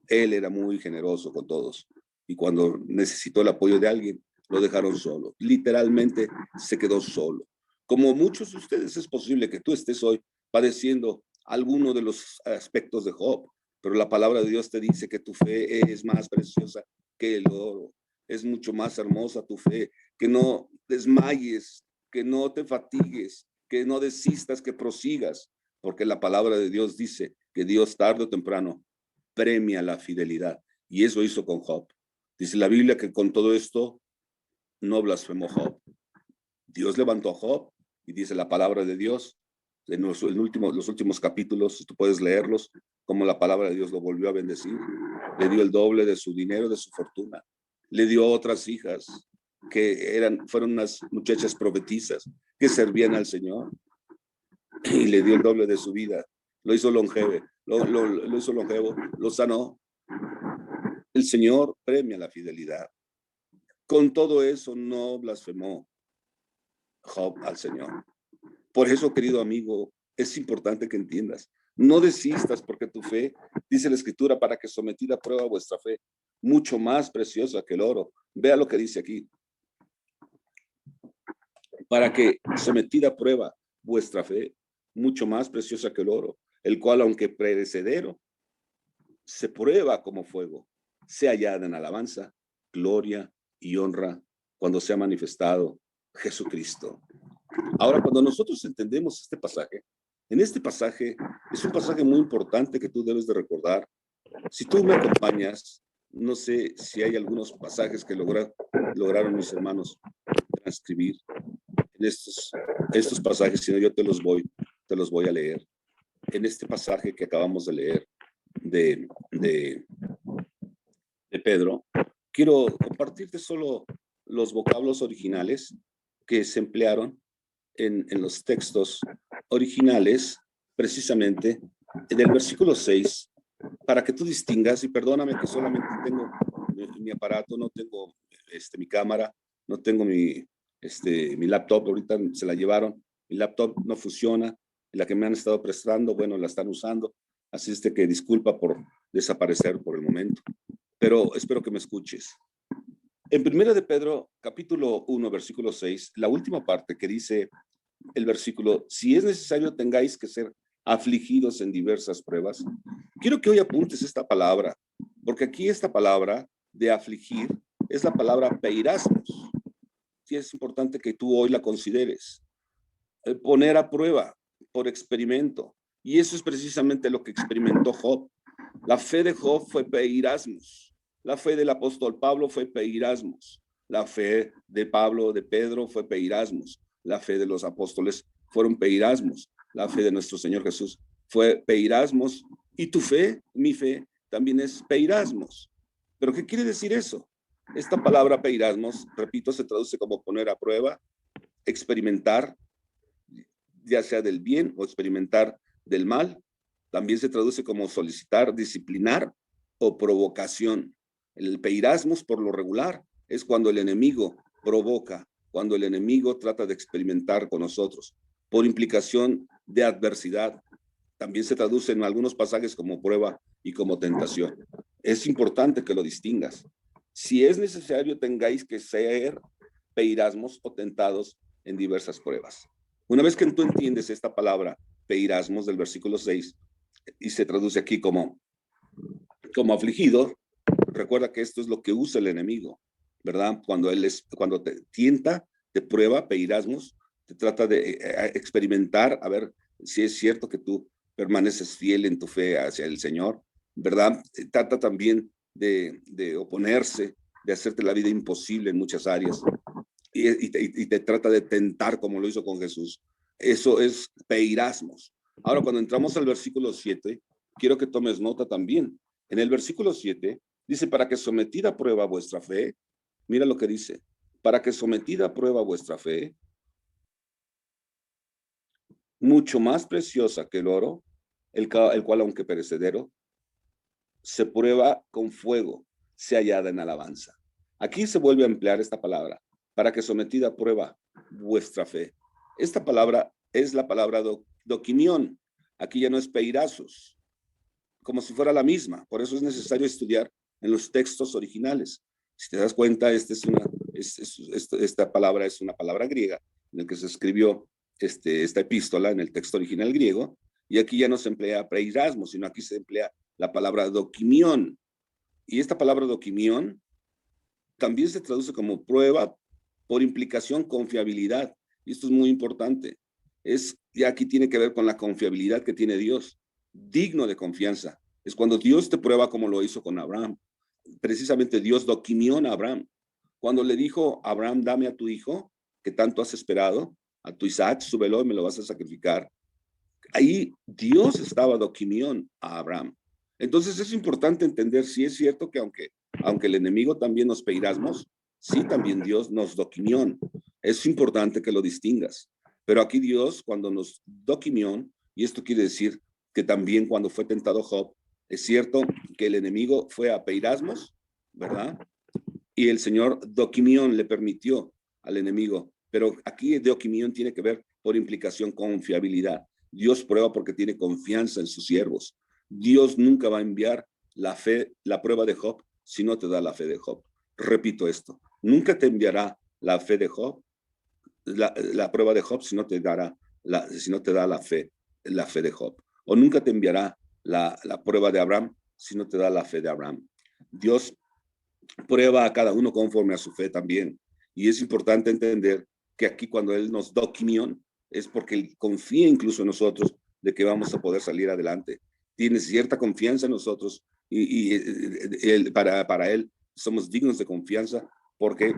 él era muy generoso con todos. Y cuando necesitó el apoyo de alguien, lo dejaron solo. Literalmente se quedó solo. Como muchos de ustedes, es posible que tú estés hoy padeciendo alguno de los aspectos de Job, pero la palabra de Dios te dice que tu fe es más preciosa que el oro. Es mucho más hermosa tu fe, que no desmayes, que no te fatigues, que no desistas, que prosigas, porque la palabra de Dios dice que Dios tarde o temprano premia la fidelidad. Y eso hizo con Job. Dice la Biblia que con todo esto no blasfemó Job. Dios levantó a Job y dice la palabra de Dios en los últimos capítulos, tú puedes leerlos, como la palabra de Dios lo volvió a bendecir. Le dio el doble de su dinero, de su fortuna. Le dio otras hijas que fueron unas muchachas profetizas que servían al Señor y le dio el doble de su vida. Lo hizo longevo, lo sanó. El Señor premia la fidelidad. Con todo eso no blasfemó Job al Señor. Por eso, querido amigo, es importante que entiendas. No desistas porque tu fe, dice la Escritura, para que sometida a prueba vuestra fe, mucho más preciosa que el oro. Vea lo que dice aquí. Para que sometida a prueba vuestra fe, mucho más preciosa que el oro, el cual, aunque perecedero, se prueba como fuego, sea hallada en alabanza, gloria y honra cuando sea manifestado Jesucristo. Ahora, cuando nosotros entendemos este pasaje, en este pasaje es un pasaje muy importante que tú debes de recordar. Si tú me acompañas, no sé si hay algunos pasajes que lograron mis hermanos transcribir en estos pasajes, si no yo te los voy a leer. En este pasaje que acabamos de leer de Pedro, quiero compartirte solo los vocablos originales que se emplearon en los textos originales, precisamente del versículo 6, para que tú distingas, y perdóname que solamente tengo mi aparato, no tengo mi cámara, no tengo mi laptop, ahorita se la llevaron, mi laptop no funciona, la que me han estado prestando, bueno, la están usando, así es de que disculpa por desaparecer por el momento, pero espero que me escuches. En Primera de Pedro, capítulo 1, versículo 6, la última parte que dice el versículo, si es necesario tengáis que ser afligidos en diversas pruebas. Quiero que hoy apuntes esta palabra, porque aquí esta palabra de afligir es la palabra peirasmos. Sí, es importante que tú hoy la consideres. Poner a prueba por experimento. Y eso es precisamente lo que experimentó Job. La fe de Job fue peirasmos. La fe del apóstol Pablo fue peirasmos. La fe de Pablo, de Pedro, fue peirasmos. La fe de los apóstoles fueron peirasmos. La fe de nuestro Señor Jesús fue peirasmos. Y tu fe, mi fe, también es peirasmos. ¿Pero qué quiere decir eso? Esta palabra peirasmos, repito, se traduce como poner a prueba, experimentar, ya sea del bien o experimentar del mal. También se traduce como solicitar, disciplinar o provocación. El peirasmos, por lo regular, es cuando el enemigo provoca, cuando el enemigo trata de experimentar con nosotros, por implicación de adversidad. También se traduce en algunos pasajes como prueba y como tentación. Es importante que lo distingas. Si es necesario, tengáis que ser peirasmos o tentados en diversas pruebas. Una vez que tú entiendes esta palabra, peirasmos, del versículo 6, y se traduce aquí como afligido, recuerda que esto es lo que usa el enemigo, ¿verdad? Cuando te tienta, te prueba, peirasmos, te trata de experimentar, a ver si es cierto que tú permaneces fiel en tu fe hacia el Señor, ¿verdad? Trata también de oponerse, de hacerte la vida imposible en muchas áreas, y te trata de tentar como lo hizo con Jesús. Eso es peirasmos. Ahora, cuando entramos al versículo 7, quiero que tomes nota también. En el versículo 7 dice, para que sometida a prueba vuestra fe, mira lo que dice, para que sometida a prueba vuestra fe, mucho más preciosa que el oro, el cual aunque perecedero, se prueba con fuego, sea hallada en alabanza. Aquí se vuelve a emplear esta palabra, para que sometida a prueba vuestra fe. Esta palabra es la palabra doquimión. Aquí ya no es peirazos, como si fuera la misma. Por eso es necesario estudiar en los textos originales. Si te das cuenta, esta palabra es una palabra griega en la que se escribió esta epístola en el texto original griego, y aquí ya no se emplea peirasmo, sino aquí se emplea la palabra doquimión. Y esta palabra doquimión también se traduce como prueba, por implicación, confiabilidad. Y esto es muy importante. Ya aquí tiene que ver con la confiabilidad que tiene Dios, digno de confianza. Es cuando Dios te prueba como lo hizo con Abraham. Precisamente Dios doquimió a Abraham. Cuando le dijo, Abraham, dame a tu hijo, que tanto has esperado, a tu Isaac, súbelo y me lo vas a sacrificar. Ahí Dios estaba doquimión a Abraham. Entonces es importante entender si es cierto que aunque el enemigo también nos peirasmos, sí también Dios nos doquimión. Es importante que lo distingas. Pero aquí Dios, cuando nos doquimión, y esto quiere decir que también cuando fue tentado Job, es cierto que el enemigo fue a peirasmos, ¿verdad? Y el Señor doquimión le permitió al enemigo pero aquí deokimión tiene que ver por implicación confiabilidad. Dios prueba porque tiene confianza en sus siervos. Dios nunca va a enviar la fe, la prueba de Job, si no te da la fe de Job. Repito esto, nunca te enviará la fe de Job, la prueba de Job, si no te dará si no te da la fe de Job. O nunca te enviará la prueba de Abraham, si no te da la fe de Abraham. Dios prueba a cada uno conforme a su fe también. Y es importante entender que aquí cuando Él nos da opinión, es porque Él confía incluso en nosotros de que vamos a poder salir adelante. Tiene cierta confianza en nosotros y para Él somos dignos de confianza porque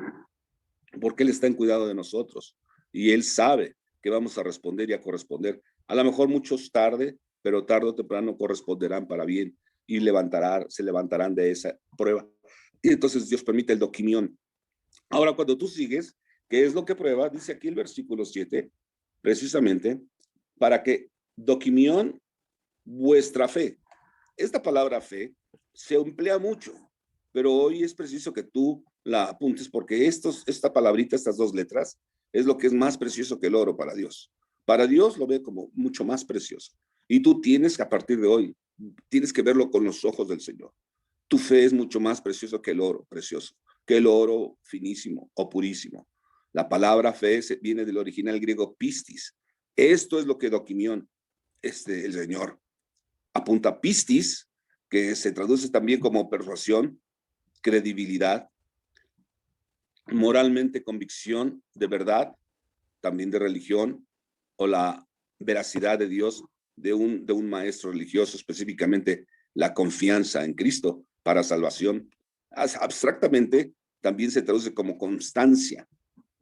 Él está en cuidado de nosotros y Él sabe que vamos a responder y a corresponder. A lo mejor muchos tarde, pero tarde o temprano corresponderán para bien y se levantarán de esa prueba. Y entonces Dios permite el doquimión. Ahora, cuando tú sigues, ¿qué es lo que prueba? Dice aquí el versículo 7, precisamente, para que doquimión vuestra fe. Esta palabra fe se emplea mucho, pero hoy es preciso que tú la apuntes porque esta palabrita, estas dos letras, es lo que es más precioso que el oro para Dios. Para Dios lo ve como mucho más precioso. Y tú tienes que a partir de hoy, tienes que verlo con los ojos del Señor. Tu fe es mucho más precioso que el oro precioso, que el oro finísimo o purísimo. La palabra fe viene del original griego pistis. Esto es lo que doquimión, el Señor apunta. Pistis, que se traduce también como persuasión, credibilidad, moralmente convicción de verdad, también de religión, o la veracidad de Dios de un maestro religioso, específicamente la confianza en Cristo para salvación. Abstractamente, también se traduce como constancia,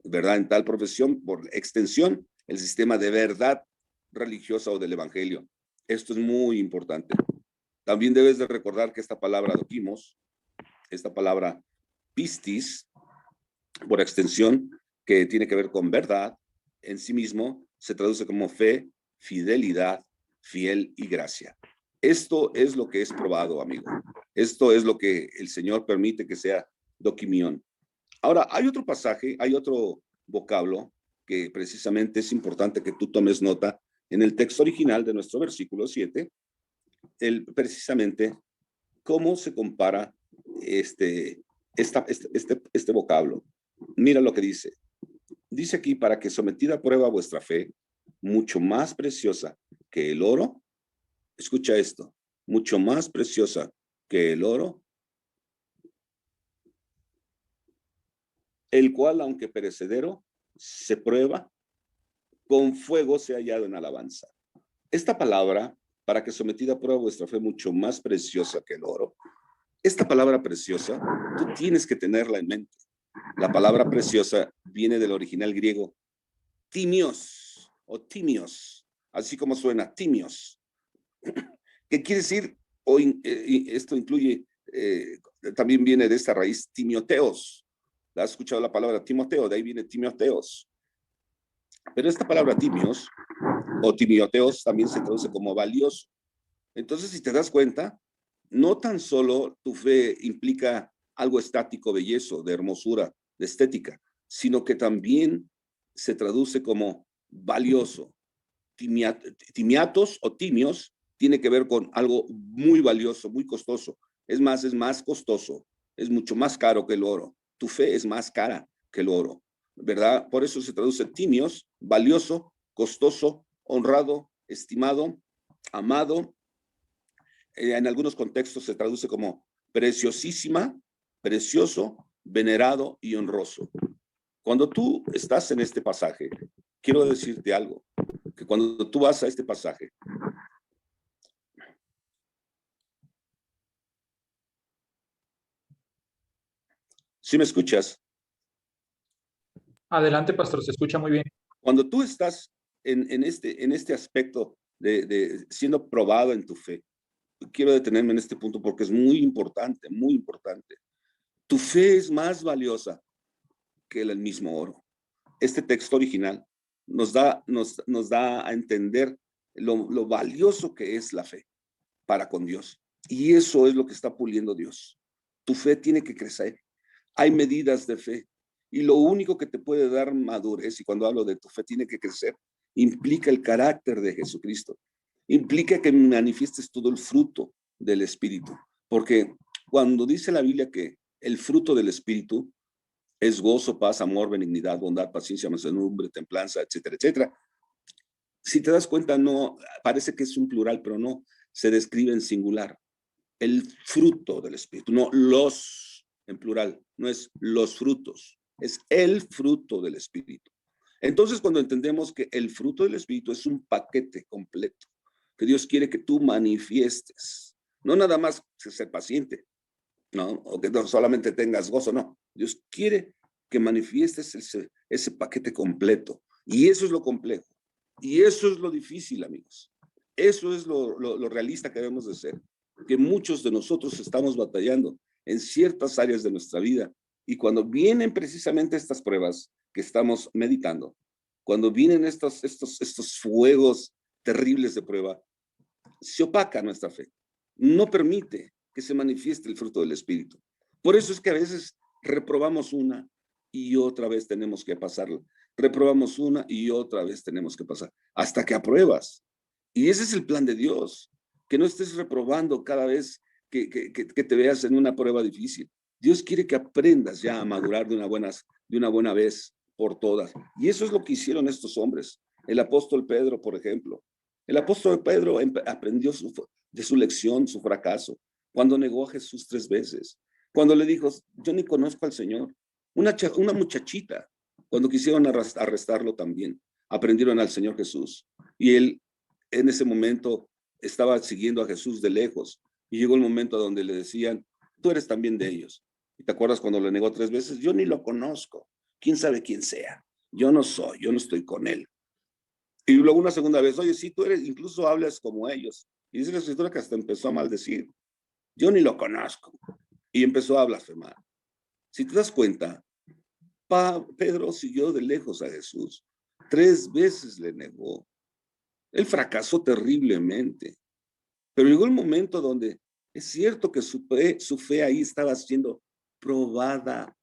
¿verdad? En tal profesión, por extensión, el sistema de verdad religiosa o del evangelio. Esto es muy importante. También debes de recordar que esta palabra doquimos, esta palabra pistis, por extensión, que tiene que ver con verdad, en sí mismo se traduce como fe, fidelidad, fiel y gracia. Esto es lo que es probado, amigo. Esto es lo que el Señor permite que sea doquimión. Ahora, hay otro pasaje, hay otro vocablo que precisamente es importante que tú tomes nota. En el texto original de nuestro versículo 7, precisamente cómo se compara este vocablo. Mira lo que dice. Dice aquí, para que sometida a prueba vuestra fe, mucho más preciosa que el oro, escucha esto, mucho más preciosa que el oro, el cual, aunque perecedero, se prueba, con fuego se ha hallado en alabanza. Esta palabra, para que sometida a prueba vuestra fe, mucho más preciosa que el oro, esta palabra preciosa, tú tienes que tenerla en mente. La palabra preciosa viene del original griego timios o timios, así como suena, timios. ¿Qué quiere decir? Esto incluye, también viene de esta raíz timioteos. ¿Has escuchado la palabra timoteo? De ahí viene timioteos. Pero esta palabra timios o timioteos también se traduce como valioso. Entonces, si te das cuenta, no tan solo tu fe implica algo estático, bellezo, de hermosura, de estética, sino que también se traduce como valioso. Timiatos o timios tiene que ver con algo muy valioso, muy costoso. Es más costoso, es mucho más caro que el oro. Tu fe es más cara que el oro, ¿verdad? Por eso se traduce timios, valioso, costoso, honrado, estimado, amado. En algunos contextos se traduce como preciosísima, precioso, venerado y honroso. Cuando tú estás en este pasaje, quiero decirte algo, que cuando tú vas a este pasaje, ¿sí me escuchas? Adelante, pastor, se escucha muy bien. Cuando tú estás en este aspecto de siendo probado en tu fe, quiero detenerme en este punto porque es muy importante, muy importante. Tu fe es más valiosa que el mismo oro. Este texto original nos da a entender lo valioso que es la fe para con Dios. Y eso es lo que está puliendo Dios. Tu fe tiene que crecer. Hay medidas de fe. Y lo único que te puede dar madurez, y cuando hablo de tu fe tiene que crecer, implica el carácter de Jesucristo. Implica que manifiestes todo el fruto del Espíritu. Porque cuando dice la Biblia que el fruto del Espíritu es gozo, paz, amor, benignidad, bondad, paciencia, mansedumbre, templanza, etcétera, etcétera. Si te das cuenta, no, parece que es un plural, pero no, se describe en singular. El fruto del Espíritu, no los en plural, no es los frutos, es el fruto del Espíritu. Entonces, cuando entendemos que el fruto del Espíritu es un paquete completo, que Dios quiere que tú manifiestes, no nada más ser paciente, ¿no? O que no solamente tengas gozo, no. Dios quiere que manifiestes ese paquete completo. Y eso es lo complejo. Y eso es lo difícil, amigos. Eso es lo realista que debemos de ser. Que muchos de nosotros estamos batallando en ciertas áreas de nuestra vida. Y cuando vienen precisamente estas pruebas que estamos meditando, cuando vienen estos fuegos terribles de prueba, se opaca nuestra fe. No permite que se manifieste el fruto del Espíritu. Por eso es que a veces reprobamos una y otra vez tenemos que pasarla. Reprobamos una y otra vez tenemos que pasar hasta que apruebas. Y ese es el plan de Dios, que no estés reprobando cada vez que te veas en una prueba difícil. Dios quiere que aprendas ya a madurar de una buena vez por todas. Y eso es lo que hicieron estos hombres. El apóstol Pedro, por ejemplo. El apóstol Pedro aprendió de su lección, su fracaso, cuando negó a Jesús 3 veces. Cuando le dijo, yo ni conozco al Señor. Una muchachita, cuando quisieron arrestarlo también, aprendieron al Señor Jesús. Y él en ese momento estaba siguiendo a Jesús de lejos. Y llegó el momento donde le decían, tú eres también de ellos. ¿Y te acuerdas cuando le negó 3 veces? Yo ni lo conozco. ¿Quién sabe quién sea? Yo no estoy con él. Y luego una segunda vez, oye, sí, tú eres, incluso hablas como ellos. Y dice la escritura que hasta empezó a maldecir. Yo ni lo conozco. Y empezó a blasfemar. Si te das cuenta, Pedro siguió de lejos a Jesús. 3 veces le negó. Él fracasó terriblemente. Pero llegó el momento donde es cierto que su fe ahí estaba siendo probada.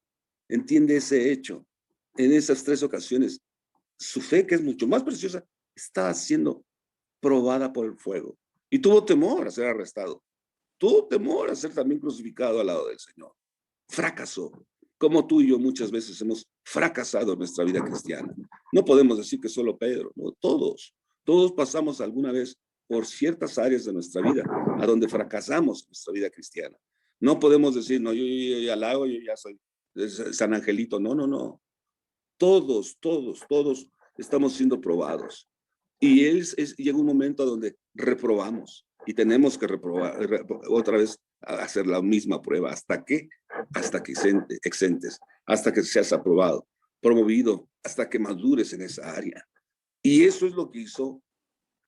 Entiende ese hecho. En esas 3 ocasiones, su fe, que es mucho más preciosa, estaba siendo probada por el fuego. Y tuvo temor a ser arrestado. Tuvo temor a ser también crucificado al lado del Señor. Fracasó. Como tú y yo muchas veces hemos fracasado en nuestra vida cristiana. No podemos decir que solo Pedro, no, todos pasamos alguna vez por ciertas áreas de nuestra vida a donde fracasamos en nuestra vida cristiana. No podemos decir, no, yo ya la hago, yo ya soy San Angelito. No. Todos estamos siendo probados. Y llega un momento donde reprobamos y tenemos que reprobar otra vez hacer la misma prueba. ¿Hasta qué? Hasta que exentes, hasta que seas aprobado, promovido, hasta que madures en esa área. Y eso es lo que hizo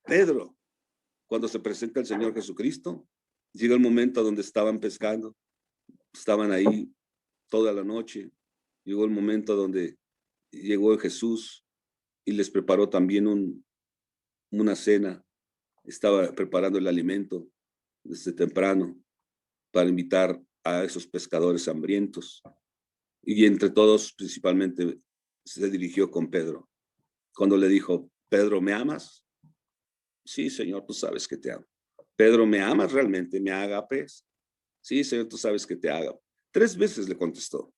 Pedro. Cuando se presenta el Señor Jesucristo, llega el momento donde estaban pescando, estaban ahí toda la noche. Llegó el momento donde llegó Jesús y les preparó también una cena. Estaba preparando el alimento desde temprano para invitar a esos pescadores hambrientos. Y entre todos, principalmente, se dirigió con Pedro. Cuando le dijo, Pedro, ¿me amas? Sí, Señor, tú sabes que te amo. Pedro, ¿me amas realmente? ¿Me agapes? Sí, Señor, tú sabes que te hago. 3 veces le contestó.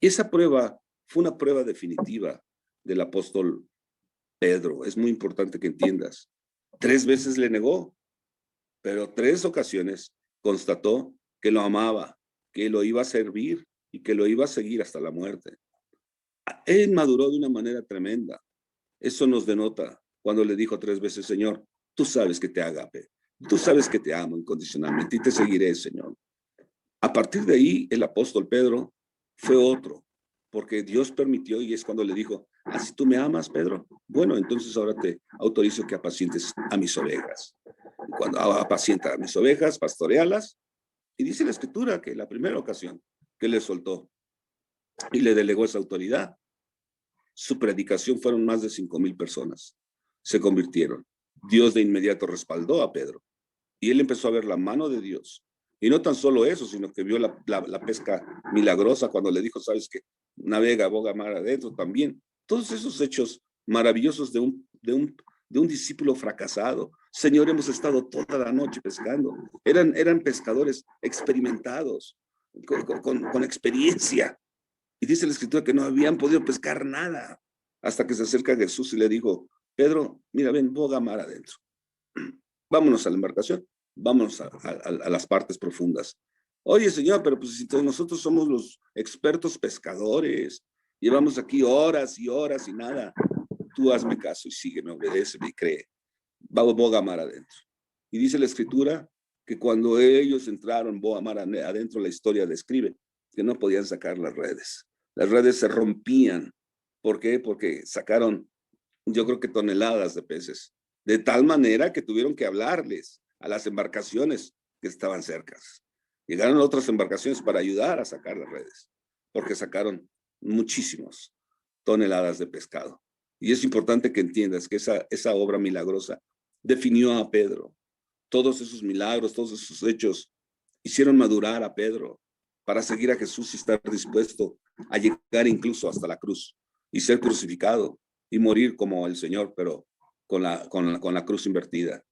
Y esa prueba fue una prueba definitiva del apóstol Pedro. Es muy importante que entiendas. 3 veces le negó, pero 3 ocasiones constató que lo amaba, que lo iba a servir y que lo iba a seguir hasta la muerte. Él maduró de una manera tremenda. Eso nos denota cuando le dijo 3 veces, Señor, tú sabes que te agape, tú sabes que te amo incondicionalmente y te seguiré, Señor. A partir de ahí, el apóstol Pedro fue otro, porque Dios permitió y es cuando le dijo, ¿así tú me amas, Pedro? Bueno, entonces ahora te autorizo que apacientes a mis ovejas. Y cuando apacienta a mis ovejas, pastorealas, y dice la escritura que la primera ocasión que le soltó y le delegó esa autoridad, su predicación fueron más de 5,000 personas. Se convirtieron. Dios de inmediato respaldó a Pedro y él empezó a ver la mano de Dios Y no tan solo eso, sino que vio la pesca milagrosa cuando le dijo, sabes que navega, boga mar adentro también. Todos esos hechos maravillosos de un discípulo fracasado. Señor, hemos estado toda la noche pescando. Eran pescadores experimentados, con experiencia. Y dice la escritura que no habían podido pescar nada hasta que se acerca a Jesús y le dijo, Pedro, mira, ven, boga mar adentro. Vámonos a la embarcación, vámonos a las partes profundas. Oye, Señor, pero pues si nosotros somos los expertos pescadores, llevamos aquí horas y horas y nada. Tú hazme caso y sígueme, obedéceme y cree. Vamos, boga mar adentro. Y dice la escritura que cuando ellos entraron, boga mar adentro, la historia describe que no podían sacar las redes. Las redes se rompían. ¿Por qué? Porque sacaron, yo creo que toneladas de peces, de tal manera que tuvieron que hablarles a las embarcaciones que estaban cercas. Llegaron otras embarcaciones para ayudar a sacar las redes, porque sacaron muchísimas toneladas de pescado. Y es importante que entiendas que esa obra milagrosa definió a Pedro. Todos esos milagros, todos esos hechos hicieron madurar a Pedro para seguir a Jesús y estar dispuesto a llegar incluso hasta la cruz y ser crucificado y morir como el Señor, pero con la cruz invertida.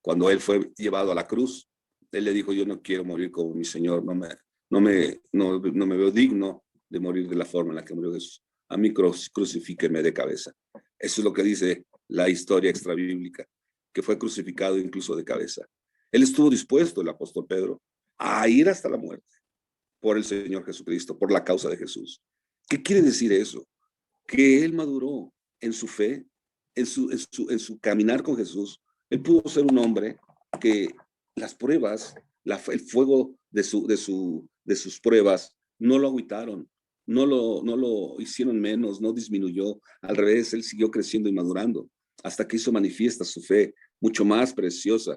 Cuando él fue llevado a la cruz, él le dijo, yo no quiero morir como mi Señor, no me veo digno de morir de la forma en la que murió Jesús. A mí crucifíqueme de cabeza. Eso es lo que dice la historia extrabíblica, que fue crucificado incluso de cabeza. Él estuvo dispuesto, el apóstol Pedro, a ir hasta la muerte por el Señor Jesucristo, por la causa de Jesús. ¿Qué quiere decir eso? Que él maduró en su fe, en su caminar con Jesús. Él pudo ser un hombre que las pruebas, el fuego de sus pruebas no lo agüitaron, no lo hicieron menos, no disminuyó. Al revés, él siguió creciendo y madurando hasta que hizo manifiesta su fe, mucho más preciosa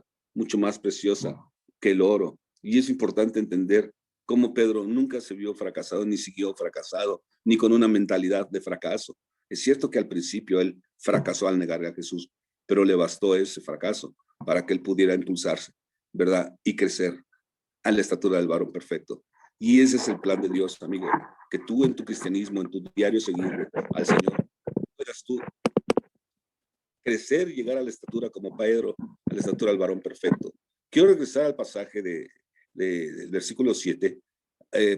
que el oro. Y es importante entender cómo Pedro nunca se vio fracasado, ni siguió fracasado, ni con una mentalidad de fracaso. Es cierto que al principio él fracasó al negar a Jesús, pero le bastó ese fracaso para que él pudiera impulsarse, ¿verdad? Y crecer a la estatura del varón perfecto. Y ese es el plan de Dios, amigo, que tú en tu cristianismo, en tu diario seguir al Señor, puedas tú crecer y llegar a la estatura como Pedro, a la estatura del varón perfecto. Quiero regresar al pasaje del versículo 7,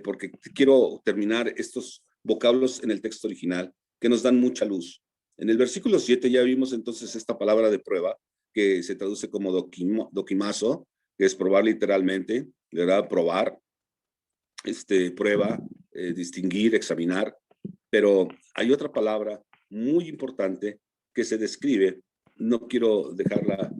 porque quiero terminar estos vocablos en el texto original que nos dan mucha luz. En el versículo 7 ya vimos entonces esta palabra de prueba, que se traduce como doquimazo, que es probar literalmente, ¿verdad? Probar, prueba, distinguir, examinar. Pero hay otra palabra muy importante que se describe, no quiero dejarla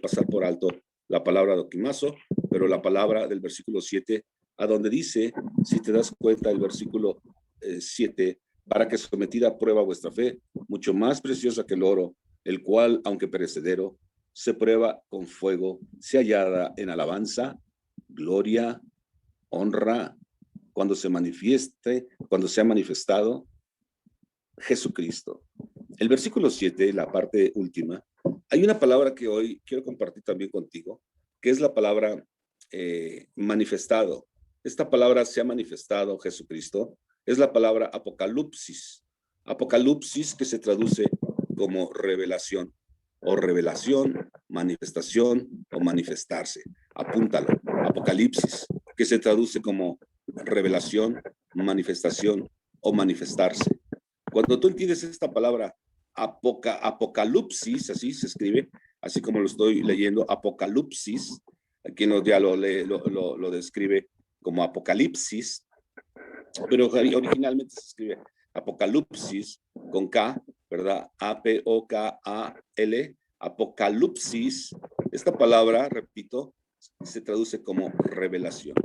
pasar por alto, la palabra doquimazo, pero la palabra del versículo 7, a donde dice, si te das cuenta, el versículo 7, para que sometida a prueba vuestra fe, mucho más preciosa que el oro, el cual, aunque perecedero, se prueba con fuego, se hallada en alabanza, gloria, honra, cuando se ha manifestado Jesucristo. El versículo 7, la parte última, hay una palabra que hoy quiero compartir también contigo, que es la palabra manifestado. Esta palabra se ha manifestado Jesucristo, es la palabra apocalipsis. Apocalipsis, que se traduce como revelación, o revelación, manifestación o manifestarse. Apúntalo, apocalipsis, que se traduce como revelación, manifestación o manifestarse. Cuando tú entiendes esta palabra apocalipsis, así se escribe, así como lo estoy leyendo, apocalipsis, aquí ya lo describe como apocalipsis, pero originalmente se escribe apocalipsis con K, ¿verdad? A-P-O-K-A-L, apocalipsis. Esta palabra, repito, se traduce como revelación.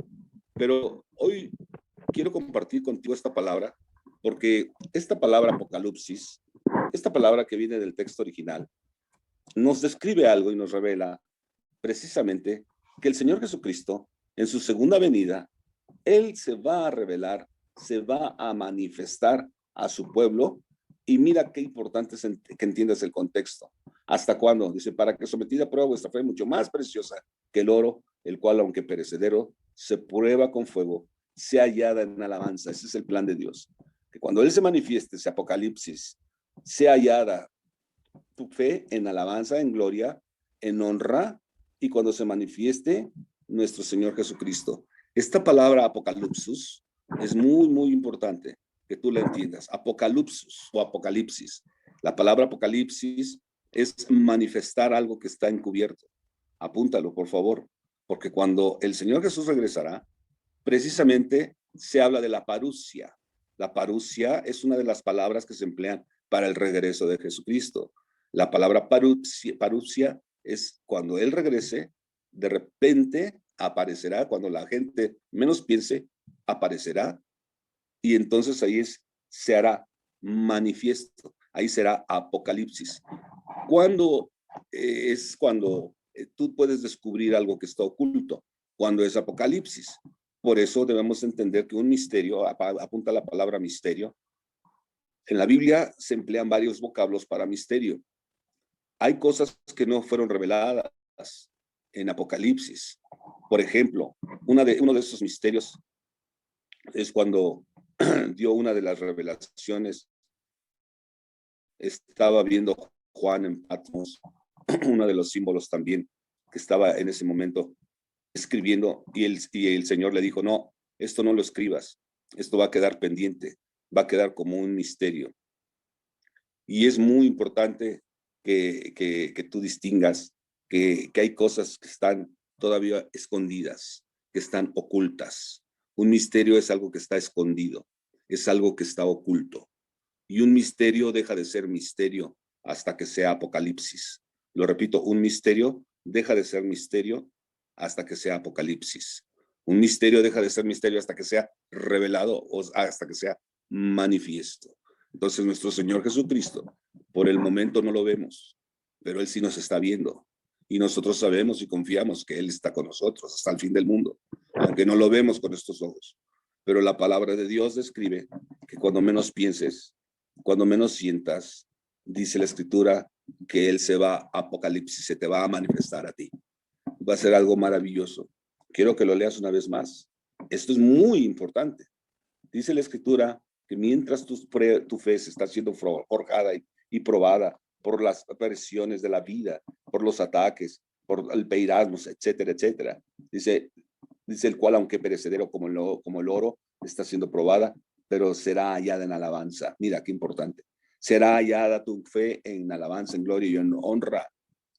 Pero hoy quiero compartir contigo esta palabra, porque esta palabra apocalipsis, esta palabra que viene del texto original, nos describe algo y nos revela precisamente que el Señor Jesucristo, en su segunda venida, Él se va a revelar, se va a manifestar a su pueblo. Y mira qué importante es que entiendas el contexto. ¿Hasta cuándo? Dice, para que sometida a prueba vuestra fe, mucho más preciosa que el oro, el cual, aunque perecedero, se prueba con fuego, sea hallada en alabanza. Ese es el plan de Dios. Que cuando Él se manifieste, ese Apocalipsis, sea hallada tu fe en alabanza, en gloria, en honra, y cuando se manifieste nuestro Señor Jesucristo. Esta palabra apocalipsis es muy, muy importante que tú la entiendas. Apocalipsis o apocalipsis. La palabra apocalipsis es manifestar algo que está encubierto. Apúntalo, por favor, porque cuando el Señor Jesús regresará, precisamente se habla de la parusia. La parusia es una de las palabras que se emplean para el regreso de Jesucristo. La palabra parusia es cuando Él regrese, de repente aparecerá, cuando la gente menos piense, aparecerá, y entonces se hará manifiesto, ahí será apocalipsis. ¿Cuándo es cuando tú puedes descubrir algo que está oculto? Cuando es apocalipsis. Por eso debemos entender que un misterio, apunta la palabra misterio, en la Biblia se emplean varios vocablos para misterio. Hay cosas que no fueron reveladas en Apocalipsis. Por ejemplo, uno de esos misterios es cuando dio una de las revelaciones. Estaba viendo Juan en Patmos, uno de los símbolos también que estaba en ese momento escribiendo, y el Señor le dijo, no, esto no lo escribas, esto va a quedar pendiente, va a quedar como un misterio. Y es muy importante que tú distingas que hay cosas que están todavía escondidas, que están ocultas. Un misterio es algo que está escondido, es algo que está oculto. Y un misterio deja de ser misterio hasta que sea apocalipsis. Lo repito, un misterio deja de ser misterio hasta que sea apocalipsis. Un misterio deja de ser misterio hasta que sea revelado o hasta que sea manifiesto. Entonces nuestro Señor Jesucristo, por el momento no lo vemos, pero Él sí nos está viendo. Y nosotros sabemos y confiamos que Él está con nosotros hasta el fin del mundo, aunque no lo vemos con estos ojos. Pero la palabra de Dios describe que cuando menos pienses, cuando menos sientas, dice la Escritura que Él se va a Apocalipsis, se te va a manifestar a ti. Va a ser algo maravilloso. Quiero que lo leas una vez más. Esto es muy importante. Dice la Escritura que mientras tu fe se está siendo forjada y probada por las apariciones de la vida, por los ataques, por el peirasmos, etcétera, etcétera. Dice el cual, aunque perecedero como el oro, está siendo probada, pero será hallada en alabanza. Mira, qué importante. Será hallada tu fe en alabanza, en gloria y en honra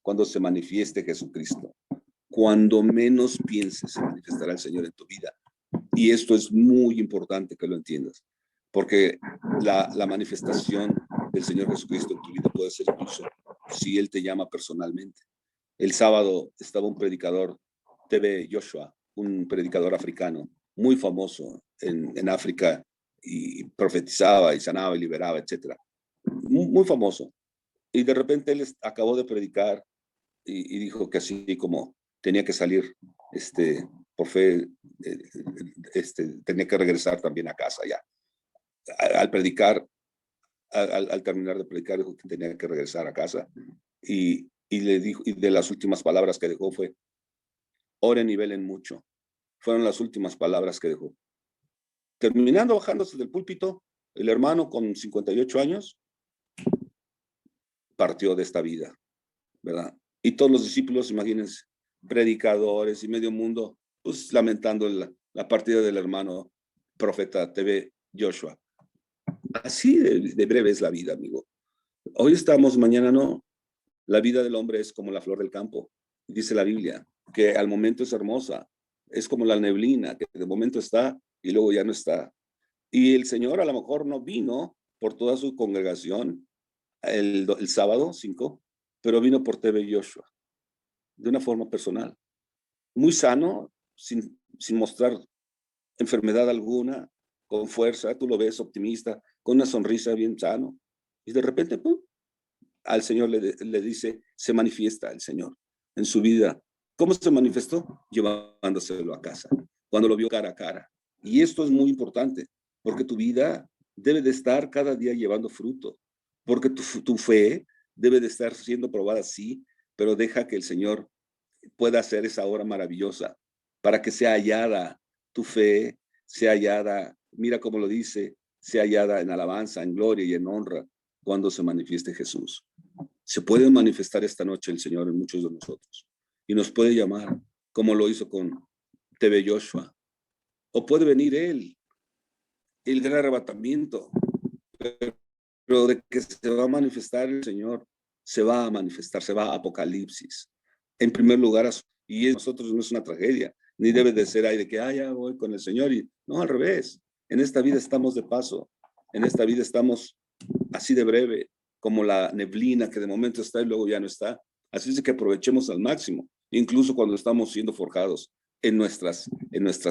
cuando se manifieste Jesucristo. Cuando menos pienses, se manifestará el Señor en tu vida. Y esto es muy importante que lo entiendas, porque la manifestación del Señor Jesucristo en tu vida puede ser incluso si Él te llama personalmente. El sábado estaba un predicador, TV Joshua, un predicador africano, muy famoso en África, y profetizaba y sanaba y liberaba, etc. Muy, muy famoso. Y de repente él acabó de predicar y dijo que así como tenía que salir por fe, tenía que regresar también a casa ya. Al predicar, al terminar de predicar, dijo que tenía que regresar a casa y le dijo, y de las últimas palabras que dejó fue, oren y velen mucho. Fueron las últimas palabras que dejó. Terminando bajándose del púlpito, el hermano con 58 años partió de esta vida, ¿verdad? Y todos los discípulos, imagínense, predicadores y medio mundo, pues lamentando la partida del hermano profeta TV Joshua. Así de breve es la vida, amigo. Hoy estamos, mañana no. La vida del hombre es como la flor del campo. Dice la Biblia, que al momento es hermosa. Es como la neblina, que de momento está y luego ya no está. Y el Señor a lo mejor no vino por toda su congregación el sábado 5, pero vino por TV Joshua, de una forma personal. Muy sano, sin mostrar enfermedad alguna, con fuerza, tú lo ves optimista, con una sonrisa bien sano. Y de repente, ¡pum!, al Señor le dice, se manifiesta el Señor en su vida. ¿Cómo se manifestó? Llevándoselo a casa, cuando lo vio cara a cara. Y esto es muy importante, porque tu vida debe de estar cada día llevando fruto, porque tu fe debe de estar siendo probada, sí, pero deja que el Señor pueda hacer esa obra maravillosa, para que sea hallada tu fe, sea hallada, mira cómo lo dice, sea hallada en alabanza, en gloria y en honra cuando se manifieste Jesús. Se puede manifestar esta noche el Señor en muchos de nosotros y nos puede llamar, como lo hizo con TV Joshua, o puede venir Él, el gran arrebatamiento, pero de que se va a manifestar el Señor, se va a manifestar, se va a Apocalipsis. En primer lugar, y nosotros no es una tragedia, ni debe de ser ahí de que, ya voy con el Señor, y no, al revés. En esta vida estamos de paso, en esta vida estamos así de breve, como la neblina que de momento está y luego ya no está. Así es de que aprovechemos al máximo, incluso cuando estamos siendo forjados en nuestras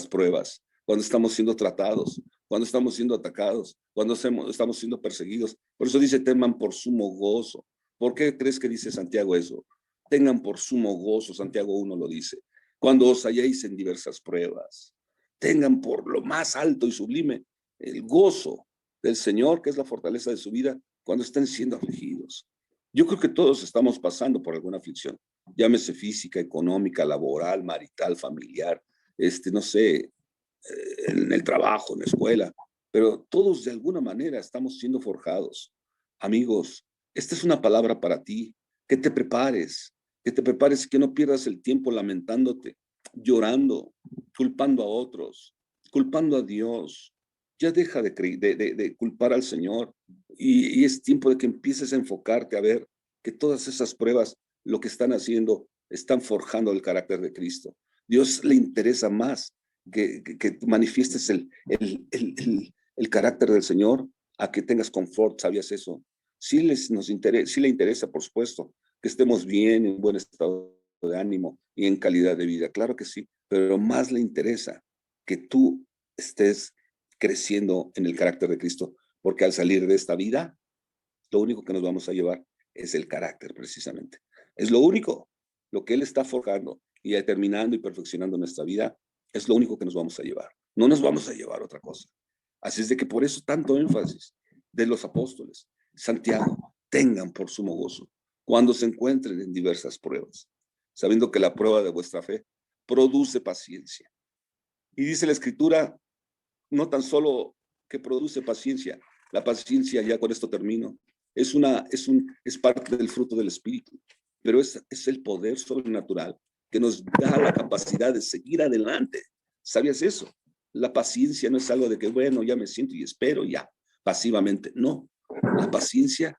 pruebas, cuando estamos siendo tratados, cuando estamos siendo atacados, cuando estamos siendo perseguidos. Por eso dice, teman por sumo gozo. ¿Por qué crees que dice Santiago eso? Tengan por sumo gozo, Santiago 1 lo dice, cuando os halléis en diversas pruebas. Tengan por lo más alto y sublime el gozo del Señor, que es la fortaleza de su vida, cuando estén siendo afligidos. Yo creo que todos estamos pasando por alguna aflicción, llámese física, económica, laboral, marital, familiar, no sé, en el trabajo, en la escuela, pero todos de alguna manera estamos siendo forjados. Amigos, esta es una palabra para ti, que te prepares, y que no pierdas el tiempo lamentándote, llorando, culpando a otros, culpando a Dios. Ya deja de culpar al Señor y es tiempo de que empieces a enfocarte a ver que todas esas pruebas lo que están haciendo, están forjando el carácter de Cristo. Dios le interesa más que manifiestes el carácter del Señor a que tengas confort. ¿Sabías eso? Sí, sí le interesa, por supuesto, que estemos bien, en buen estado de ánimo y en calidad de vida. Claro que sí, pero más le interesa que tú estés creciendo en el carácter de Cristo, porque al salir de esta vida, lo único que nos vamos a llevar es el carácter, precisamente. Es lo único, lo que Él está forjando y determinando y perfeccionando en nuestra vida, es lo único que nos vamos a llevar. No nos vamos a llevar otra cosa. Así es de que por eso tanto énfasis de los apóstoles. Santiago, tengan por sumo gozo cuando se encuentren en diversas pruebas, sabiendo que la prueba de vuestra fe produce paciencia. Y dice la Escritura, no tan solo que produce paciencia, la paciencia, ya con esto termino, es parte del fruto del Espíritu, pero es el poder sobrenatural que nos da la capacidad de seguir adelante. ¿Sabías eso? La paciencia no es algo de que, bueno, ya me siento y espero ya, pasivamente. No, la paciencia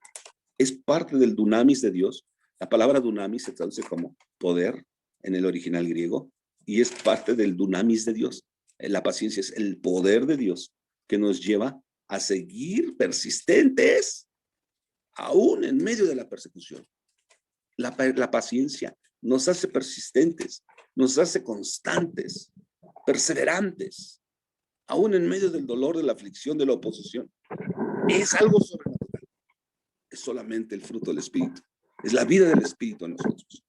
es parte del dunamis de Dios. La palabra dunamis se traduce como poder en el original griego y es parte del dunamis de Dios. La paciencia es el poder de Dios que nos lleva a seguir persistentes aún en medio de la persecución. La paciencia nos hace persistentes, nos hace constantes, perseverantes, aún en medio del dolor, de la aflicción, de la oposición. Es algo sobrenatural. Es solamente el fruto del Espíritu. Es la vida del Espíritu en nosotros.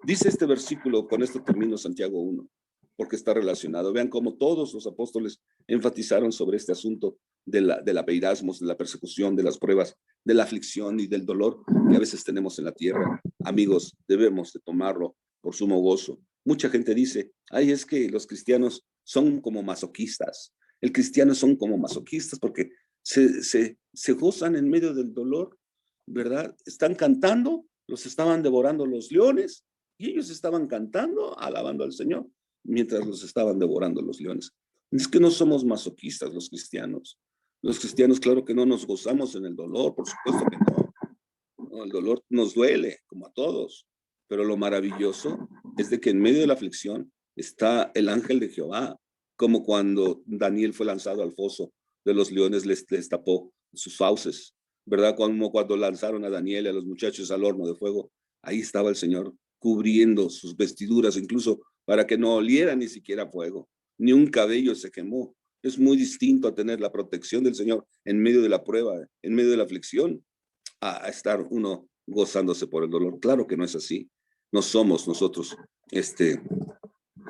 Dice este versículo, con esto termino Santiago 1, porque está relacionado. Vean cómo todos los apóstoles enfatizaron sobre este asunto del apeirasmos, de la persecución, de las pruebas, de la aflicción y del dolor que a veces tenemos en la tierra. Amigos, debemos de tomarlo por sumo gozo. Mucha gente dice, ay, es que los cristianos son como masoquistas. El cristiano son como masoquistas porque se gozan en medio del dolor, ¿verdad? Están cantando, los estaban devorando los leones y ellos estaban cantando, alabando al Señor, mientras los estaban devorando los leones. Es que no somos masoquistas los cristianos. Los cristianos, claro que no nos gozamos en el dolor, por supuesto que no. No, el dolor nos duele, como a todos. Pero lo maravilloso es de que en medio de la aflicción está el ángel de Jehová, como cuando Daniel fue lanzado al foso de los leones, les tapó sus fauces, ¿verdad? Como cuando lanzaron a Daniel y a los muchachos al horno de fuego, ahí estaba el Señor cubriendo sus vestiduras, incluso para que no oliera ni siquiera fuego, ni un cabello se quemó. Es muy distinto a tener la protección del Señor en medio de la prueba, en medio de la aflicción, a estar uno gozándose por el dolor. Claro que no es así. No somos nosotros,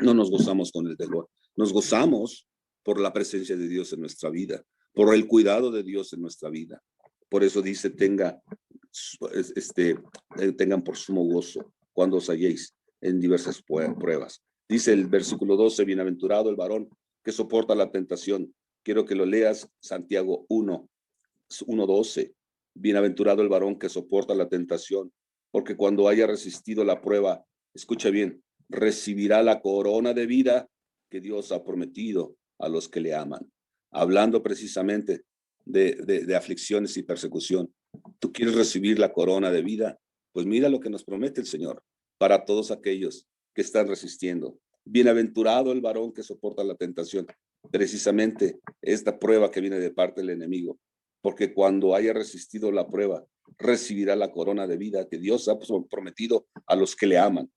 no nos gozamos con el dolor. Nos gozamos por la presencia de Dios en nuestra vida, por el cuidado de Dios en nuestra vida. Por eso dice, tengan por sumo gozo cuando os halléis en diversas pruebas. Dice el versículo 12, bienaventurado el varón que soporta la tentación. Quiero que lo leas, Santiago 1:12. Bienaventurado el varón que soporta la tentación, porque cuando haya resistido la prueba, escucha bien, recibirá la corona de vida que Dios ha prometido a los que le aman. Hablando precisamente de aflicciones y persecución. ¿Tú quieres recibir la corona de vida? Pues mira lo que nos promete el Señor para todos aquellos que están resistiendo. Bienaventurado el varón que soporta la tentación. Precisamente esta prueba que viene de parte del enemigo. Porque cuando haya resistido la prueba, recibirá la corona de vida que Dios ha prometido a los que le aman.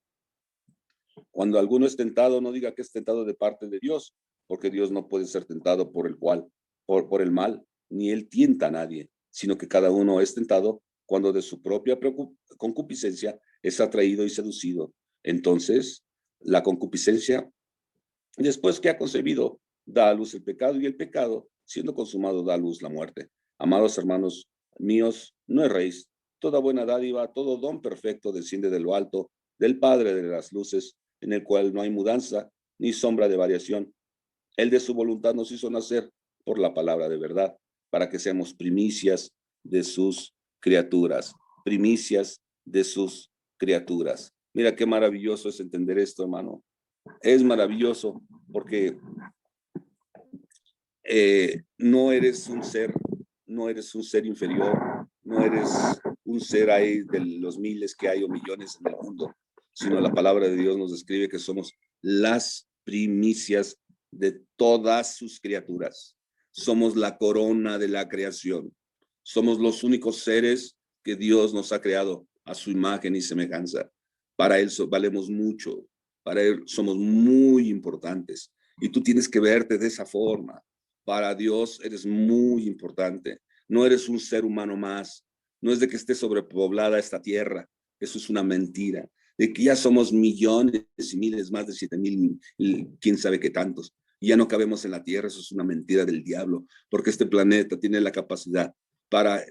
Cuando alguno es tentado, no diga que es tentado de parte de Dios, porque Dios no puede ser tentado por el mal, ni él tienta a nadie, sino que cada uno es tentado cuando de su propia concupiscencia es atraído y seducido. Entonces, la concupiscencia, después que ha concebido, da a luz el pecado, y el pecado, siendo consumado, da a luz la muerte. Amados hermanos míos, no erréis. Toda buena dádiva, todo don perfecto desciende de lo alto, del Padre de las luces, en el cual no hay mudanza ni sombra de variación. Él de su voluntad nos hizo nacer por la palabra de verdad, para que seamos primicias de sus criaturas. Primicias de sus criaturas. Mira qué maravilloso es entender esto, hermano. Es maravilloso porque no eres un ser inferior, no eres un ser ahí de los miles que hay o millones en el mundo, sino la palabra de Dios nos describe que somos las primicias de todas sus criaturas. Somos la corona de la creación. Somos los únicos seres que Dios nos ha creado a su imagen y semejanza. Para Él valemos mucho, para Él somos muy importantes. Y tú tienes que verte de esa forma. Para Dios eres muy importante. No eres un ser humano más. No es de que esté sobrepoblada esta tierra. Eso es una mentira. De que ya somos millones y miles, más de 7,000, quién sabe qué tantos. Y ya no cabemos en la tierra. Eso es una mentira del diablo. Porque este planeta tiene la capacidad para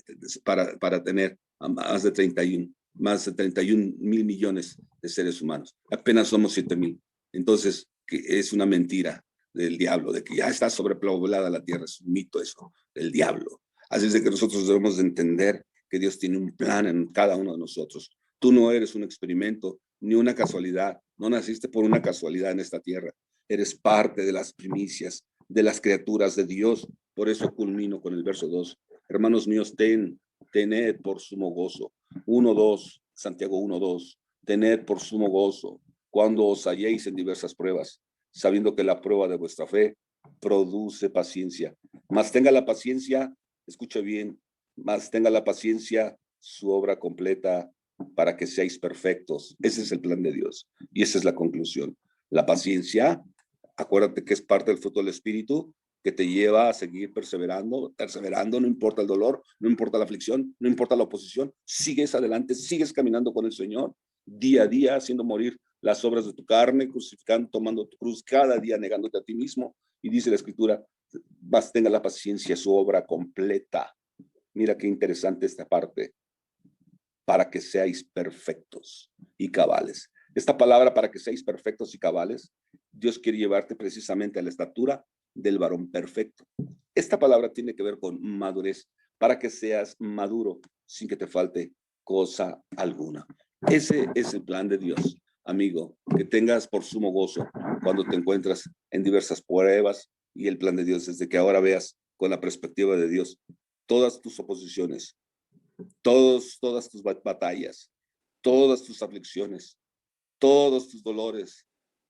tener más de 31 mil millones de seres humanos. Apenas somos 7,000. Entonces, que es una mentira del diablo, de que ya está sobrepoblada la tierra. Es un mito eso, del diablo. Así es de que nosotros debemos de entender que Dios tiene un plan en cada uno de nosotros. Tú no eres un experimento ni una casualidad. No naciste por una casualidad en esta tierra. Eres parte de las primicias, de las criaturas de Dios. Por eso culmino con el verso 2. Hermanos míos, tened por sumo gozo. 1:2, Santiago 1:2. Tened por sumo gozo cuando os halléis en diversas pruebas, sabiendo que la prueba de vuestra fe produce paciencia. Mas tenga la paciencia, escucha bien, mas tenga la paciencia su obra completa para que seáis perfectos. Ese es el plan de Dios y esa es la conclusión. La paciencia, acuérdate que es parte del fruto del Espíritu, que te lleva a seguir perseverando, no importa el dolor, no importa la aflicción, no importa la oposición, sigues adelante, sigues caminando con el Señor, día a día, haciendo morir las obras de tu carne, crucificando, tomando tu cruz cada día, negándote a ti mismo. Y dice la Escritura, tenga la paciencia, su obra completa. Mira qué interesante esta parte. Para que seáis perfectos y cabales. Esta palabra, para que seáis perfectos y cabales, Dios quiere llevarte precisamente a la estatura del varón perfecto. Esta palabra tiene que ver con madurez, para que seas maduro sin que te falte cosa alguna. Ese es el plan de Dios, amigo, que tengas por sumo gozo cuando te encuentras en diversas pruebas, y el plan de Dios es de que ahora veas con la perspectiva de Dios todas tus oposiciones, todas tus batallas, todas tus aflicciones, todos tus dolores,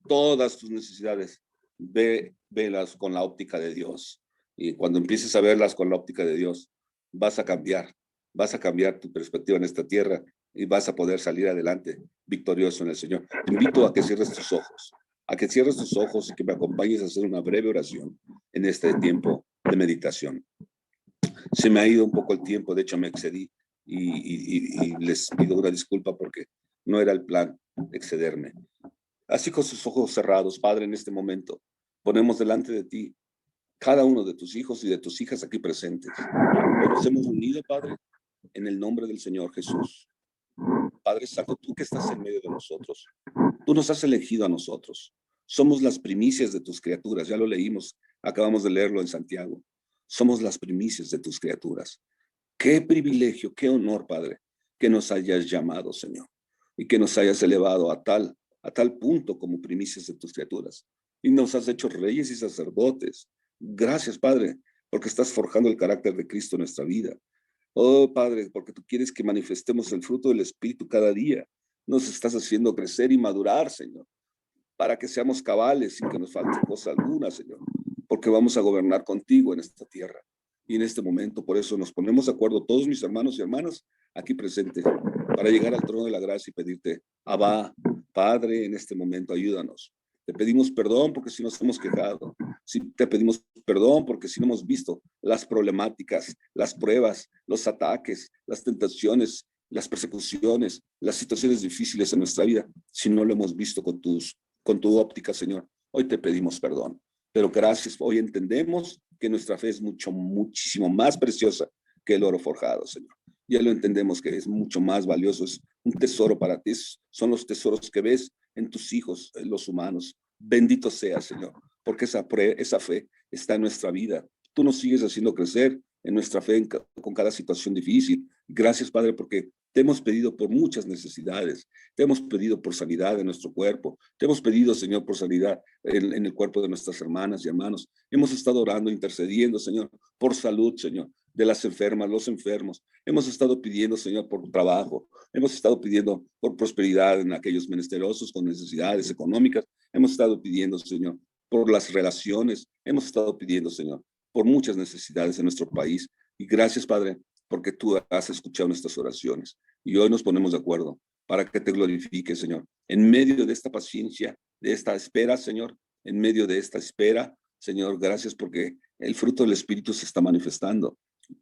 todas tus necesidades, velas con la óptica de Dios. Y cuando empieces a verlas con la óptica de Dios, vas a cambiar tu perspectiva en esta tierra y vas a poder salir adelante victorioso en el Señor. Te invito a que cierres tus ojos y que me acompañes a hacer una breve oración en este tiempo de meditación. Se me ha ido un poco el tiempo, de hecho me excedí y les pido una disculpa porque no era el plan excederme. Así, con sus ojos cerrados, Padre, en este momento ponemos delante de ti cada uno de tus hijos y de tus hijas aquí presentes. Nos hemos unido, Padre, en el nombre del Señor Jesús. Padre Santo, tú que estás en medio de nosotros, Tú nos has elegido a nosotros. Somos las primicias de tus criaturas. Ya lo leímos, acabamos de leerlo en Santiago. Somos las primicias de tus criaturas. Qué privilegio, qué honor, Padre, que nos hayas llamado, Señor, y que nos hayas elevado a tal punto como primicias de tus criaturas. Y nos has hecho reyes y sacerdotes. Gracias, Padre, porque estás forjando el carácter de Cristo en nuestra vida. Oh, Padre, porque tú quieres que manifestemos el fruto del Espíritu cada día. Nos estás haciendo crecer y madurar, Señor, para que seamos cabales sin que nos falte cosa alguna, Señor, porque vamos a gobernar contigo en esta tierra. Y en este momento, por eso nos ponemos de acuerdo todos mis hermanos y hermanas aquí presentes para llegar al trono de la gracia y pedirte, Abba, Padre, en este momento ayúdanos. Te pedimos perdón porque si nos hemos quejado. Si te pedimos perdón porque si no hemos visto las problemáticas, las pruebas, los ataques, las tentaciones, las persecuciones, las situaciones difíciles en nuestra vida, si no lo hemos visto con tu óptica, Señor. Hoy te pedimos perdón. Pero gracias, hoy entendemos que nuestra fe es muchísimo más preciosa que el oro forjado, Señor. Ya lo entendemos que es mucho más valioso, es un tesoro para ti, son los tesoros que ves en tus hijos, en los humanos. Bendito sea, Señor, porque esa fe está en nuestra vida. Tú nos sigues haciendo crecer en nuestra fe con cada situación difícil. Gracias, Padre, porque te hemos pedido por muchas necesidades. Te hemos pedido por sanidad en nuestro cuerpo. Te hemos pedido, Señor, por sanidad en el cuerpo de nuestras hermanas y hermanos. Hemos estado orando, intercediendo, Señor, por salud, Señor, de las enfermas, los enfermos. Hemos estado pidiendo, Señor, por trabajo. Hemos estado pidiendo por prosperidad en aquellos menesterosos con necesidades económicas. Hemos estado pidiendo, Señor, por las relaciones. Hemos estado pidiendo, Señor, por muchas necesidades en nuestro país. Y gracias, Padre, porque tú has escuchado nuestras oraciones. Y hoy nos ponemos de acuerdo para que te glorifique, Señor. En medio de esta paciencia, de esta espera, Señor, en medio de esta espera, Señor, gracias porque el fruto del Espíritu se está manifestando,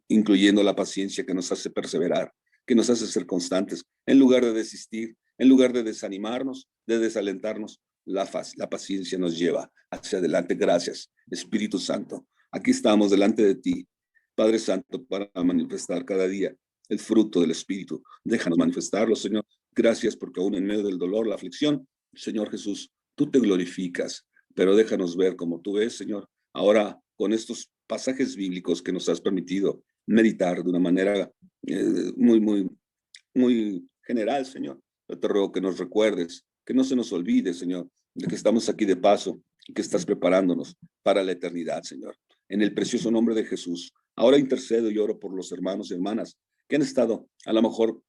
incluyendo la paciencia que nos hace perseverar, que nos hace ser constantes, en lugar de desistir, en lugar de desanimarnos, de desalentarnos, la paciencia nos lleva hacia adelante. Gracias, Espíritu Santo. Aquí estamos delante de ti, Padre Santo, para manifestar cada día el fruto del Espíritu. Déjanos manifestarlo, Señor. Gracias porque aún en medio del dolor, la aflicción, Señor Jesús, tú te glorificas, pero déjanos ver como tú ves, Señor. Ahora, con estos pasajes bíblicos que nos has permitido meditar de una manera muy general, Señor. Yo te ruego que nos recuerdes, que no se nos olvide, Señor, de que estamos aquí de paso y que estás preparándonos para la eternidad, Señor. En el precioso nombre de Jesús. Ahora intercedo y oro por los hermanos y hermanas que han estado a lo mejor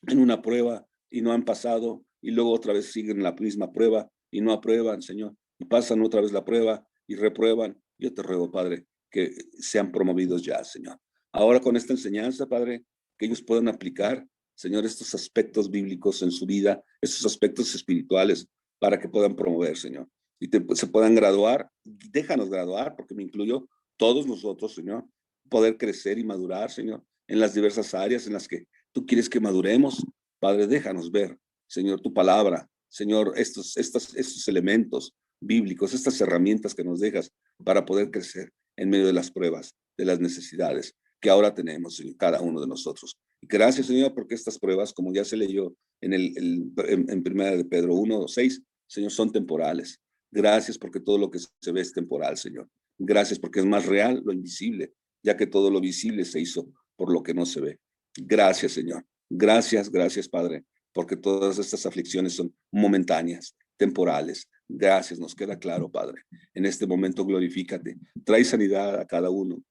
en una prueba y no han pasado y luego otra vez siguen la misma prueba y no aprueban, Señor, y pasan otra vez la prueba y reprueban. Yo te ruego, Padre, que sean promovidos ya, Señor. Ahora con esta enseñanza, Padre, que ellos puedan aplicar, Señor, estos aspectos bíblicos en su vida, estos aspectos espirituales, para que puedan promover, Señor, y se puedan graduar. Déjanos graduar, porque me incluyo todos nosotros, Señor, poder crecer y madurar, Señor, en las diversas áreas en las que tú quieres que maduremos. Padre, déjanos ver, Señor, tu palabra, Señor, estos elementos bíblicos, estas herramientas que nos dejas para poder crecer en medio de las pruebas, de las necesidades que ahora tenemos en cada uno de nosotros. Y gracias, Señor, porque estas pruebas, como ya se leyó en primera de Pedro 1:6, Señor, son temporales. Gracias porque todo lo que se ve es temporal, Señor. Gracias porque es más real lo invisible, ya que todo lo visible se hizo por lo que no se ve. Gracias, Señor. Gracias, gracias, Padre, porque todas estas aflicciones son momentáneas, temporales. Gracias, nos queda claro, Padre. En este momento glorifícate. Trae sanidad a cada uno.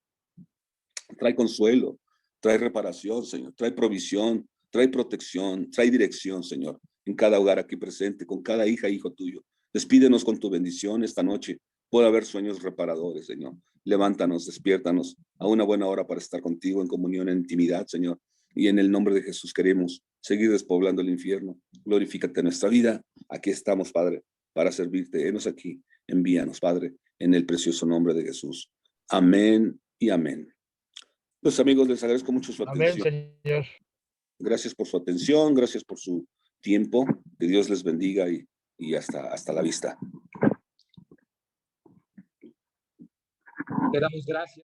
Trae consuelo, trae reparación, Señor. Trae provisión, trae protección, trae dirección, Señor. En cada hogar aquí presente, con cada hija, hijo tuyo. Despídenos con tu bendición esta noche. Puede haber sueños reparadores, Señor. Levántanos, despiértanos a una buena hora para estar contigo en comunión, en intimidad, Señor. Y en el nombre de Jesús queremos seguir despoblando el infierno. Glorifícate en nuestra vida. Aquí estamos, Padre, para servirte. Henos aquí. Envíanos, Padre, en el precioso nombre de Jesús. Amén y amén. Pues amigos, les agradezco mucho su Amén, atención. Señor. Gracias por su atención, gracias por su tiempo. Que Dios les bendiga y hasta la vista. Te damos gracias.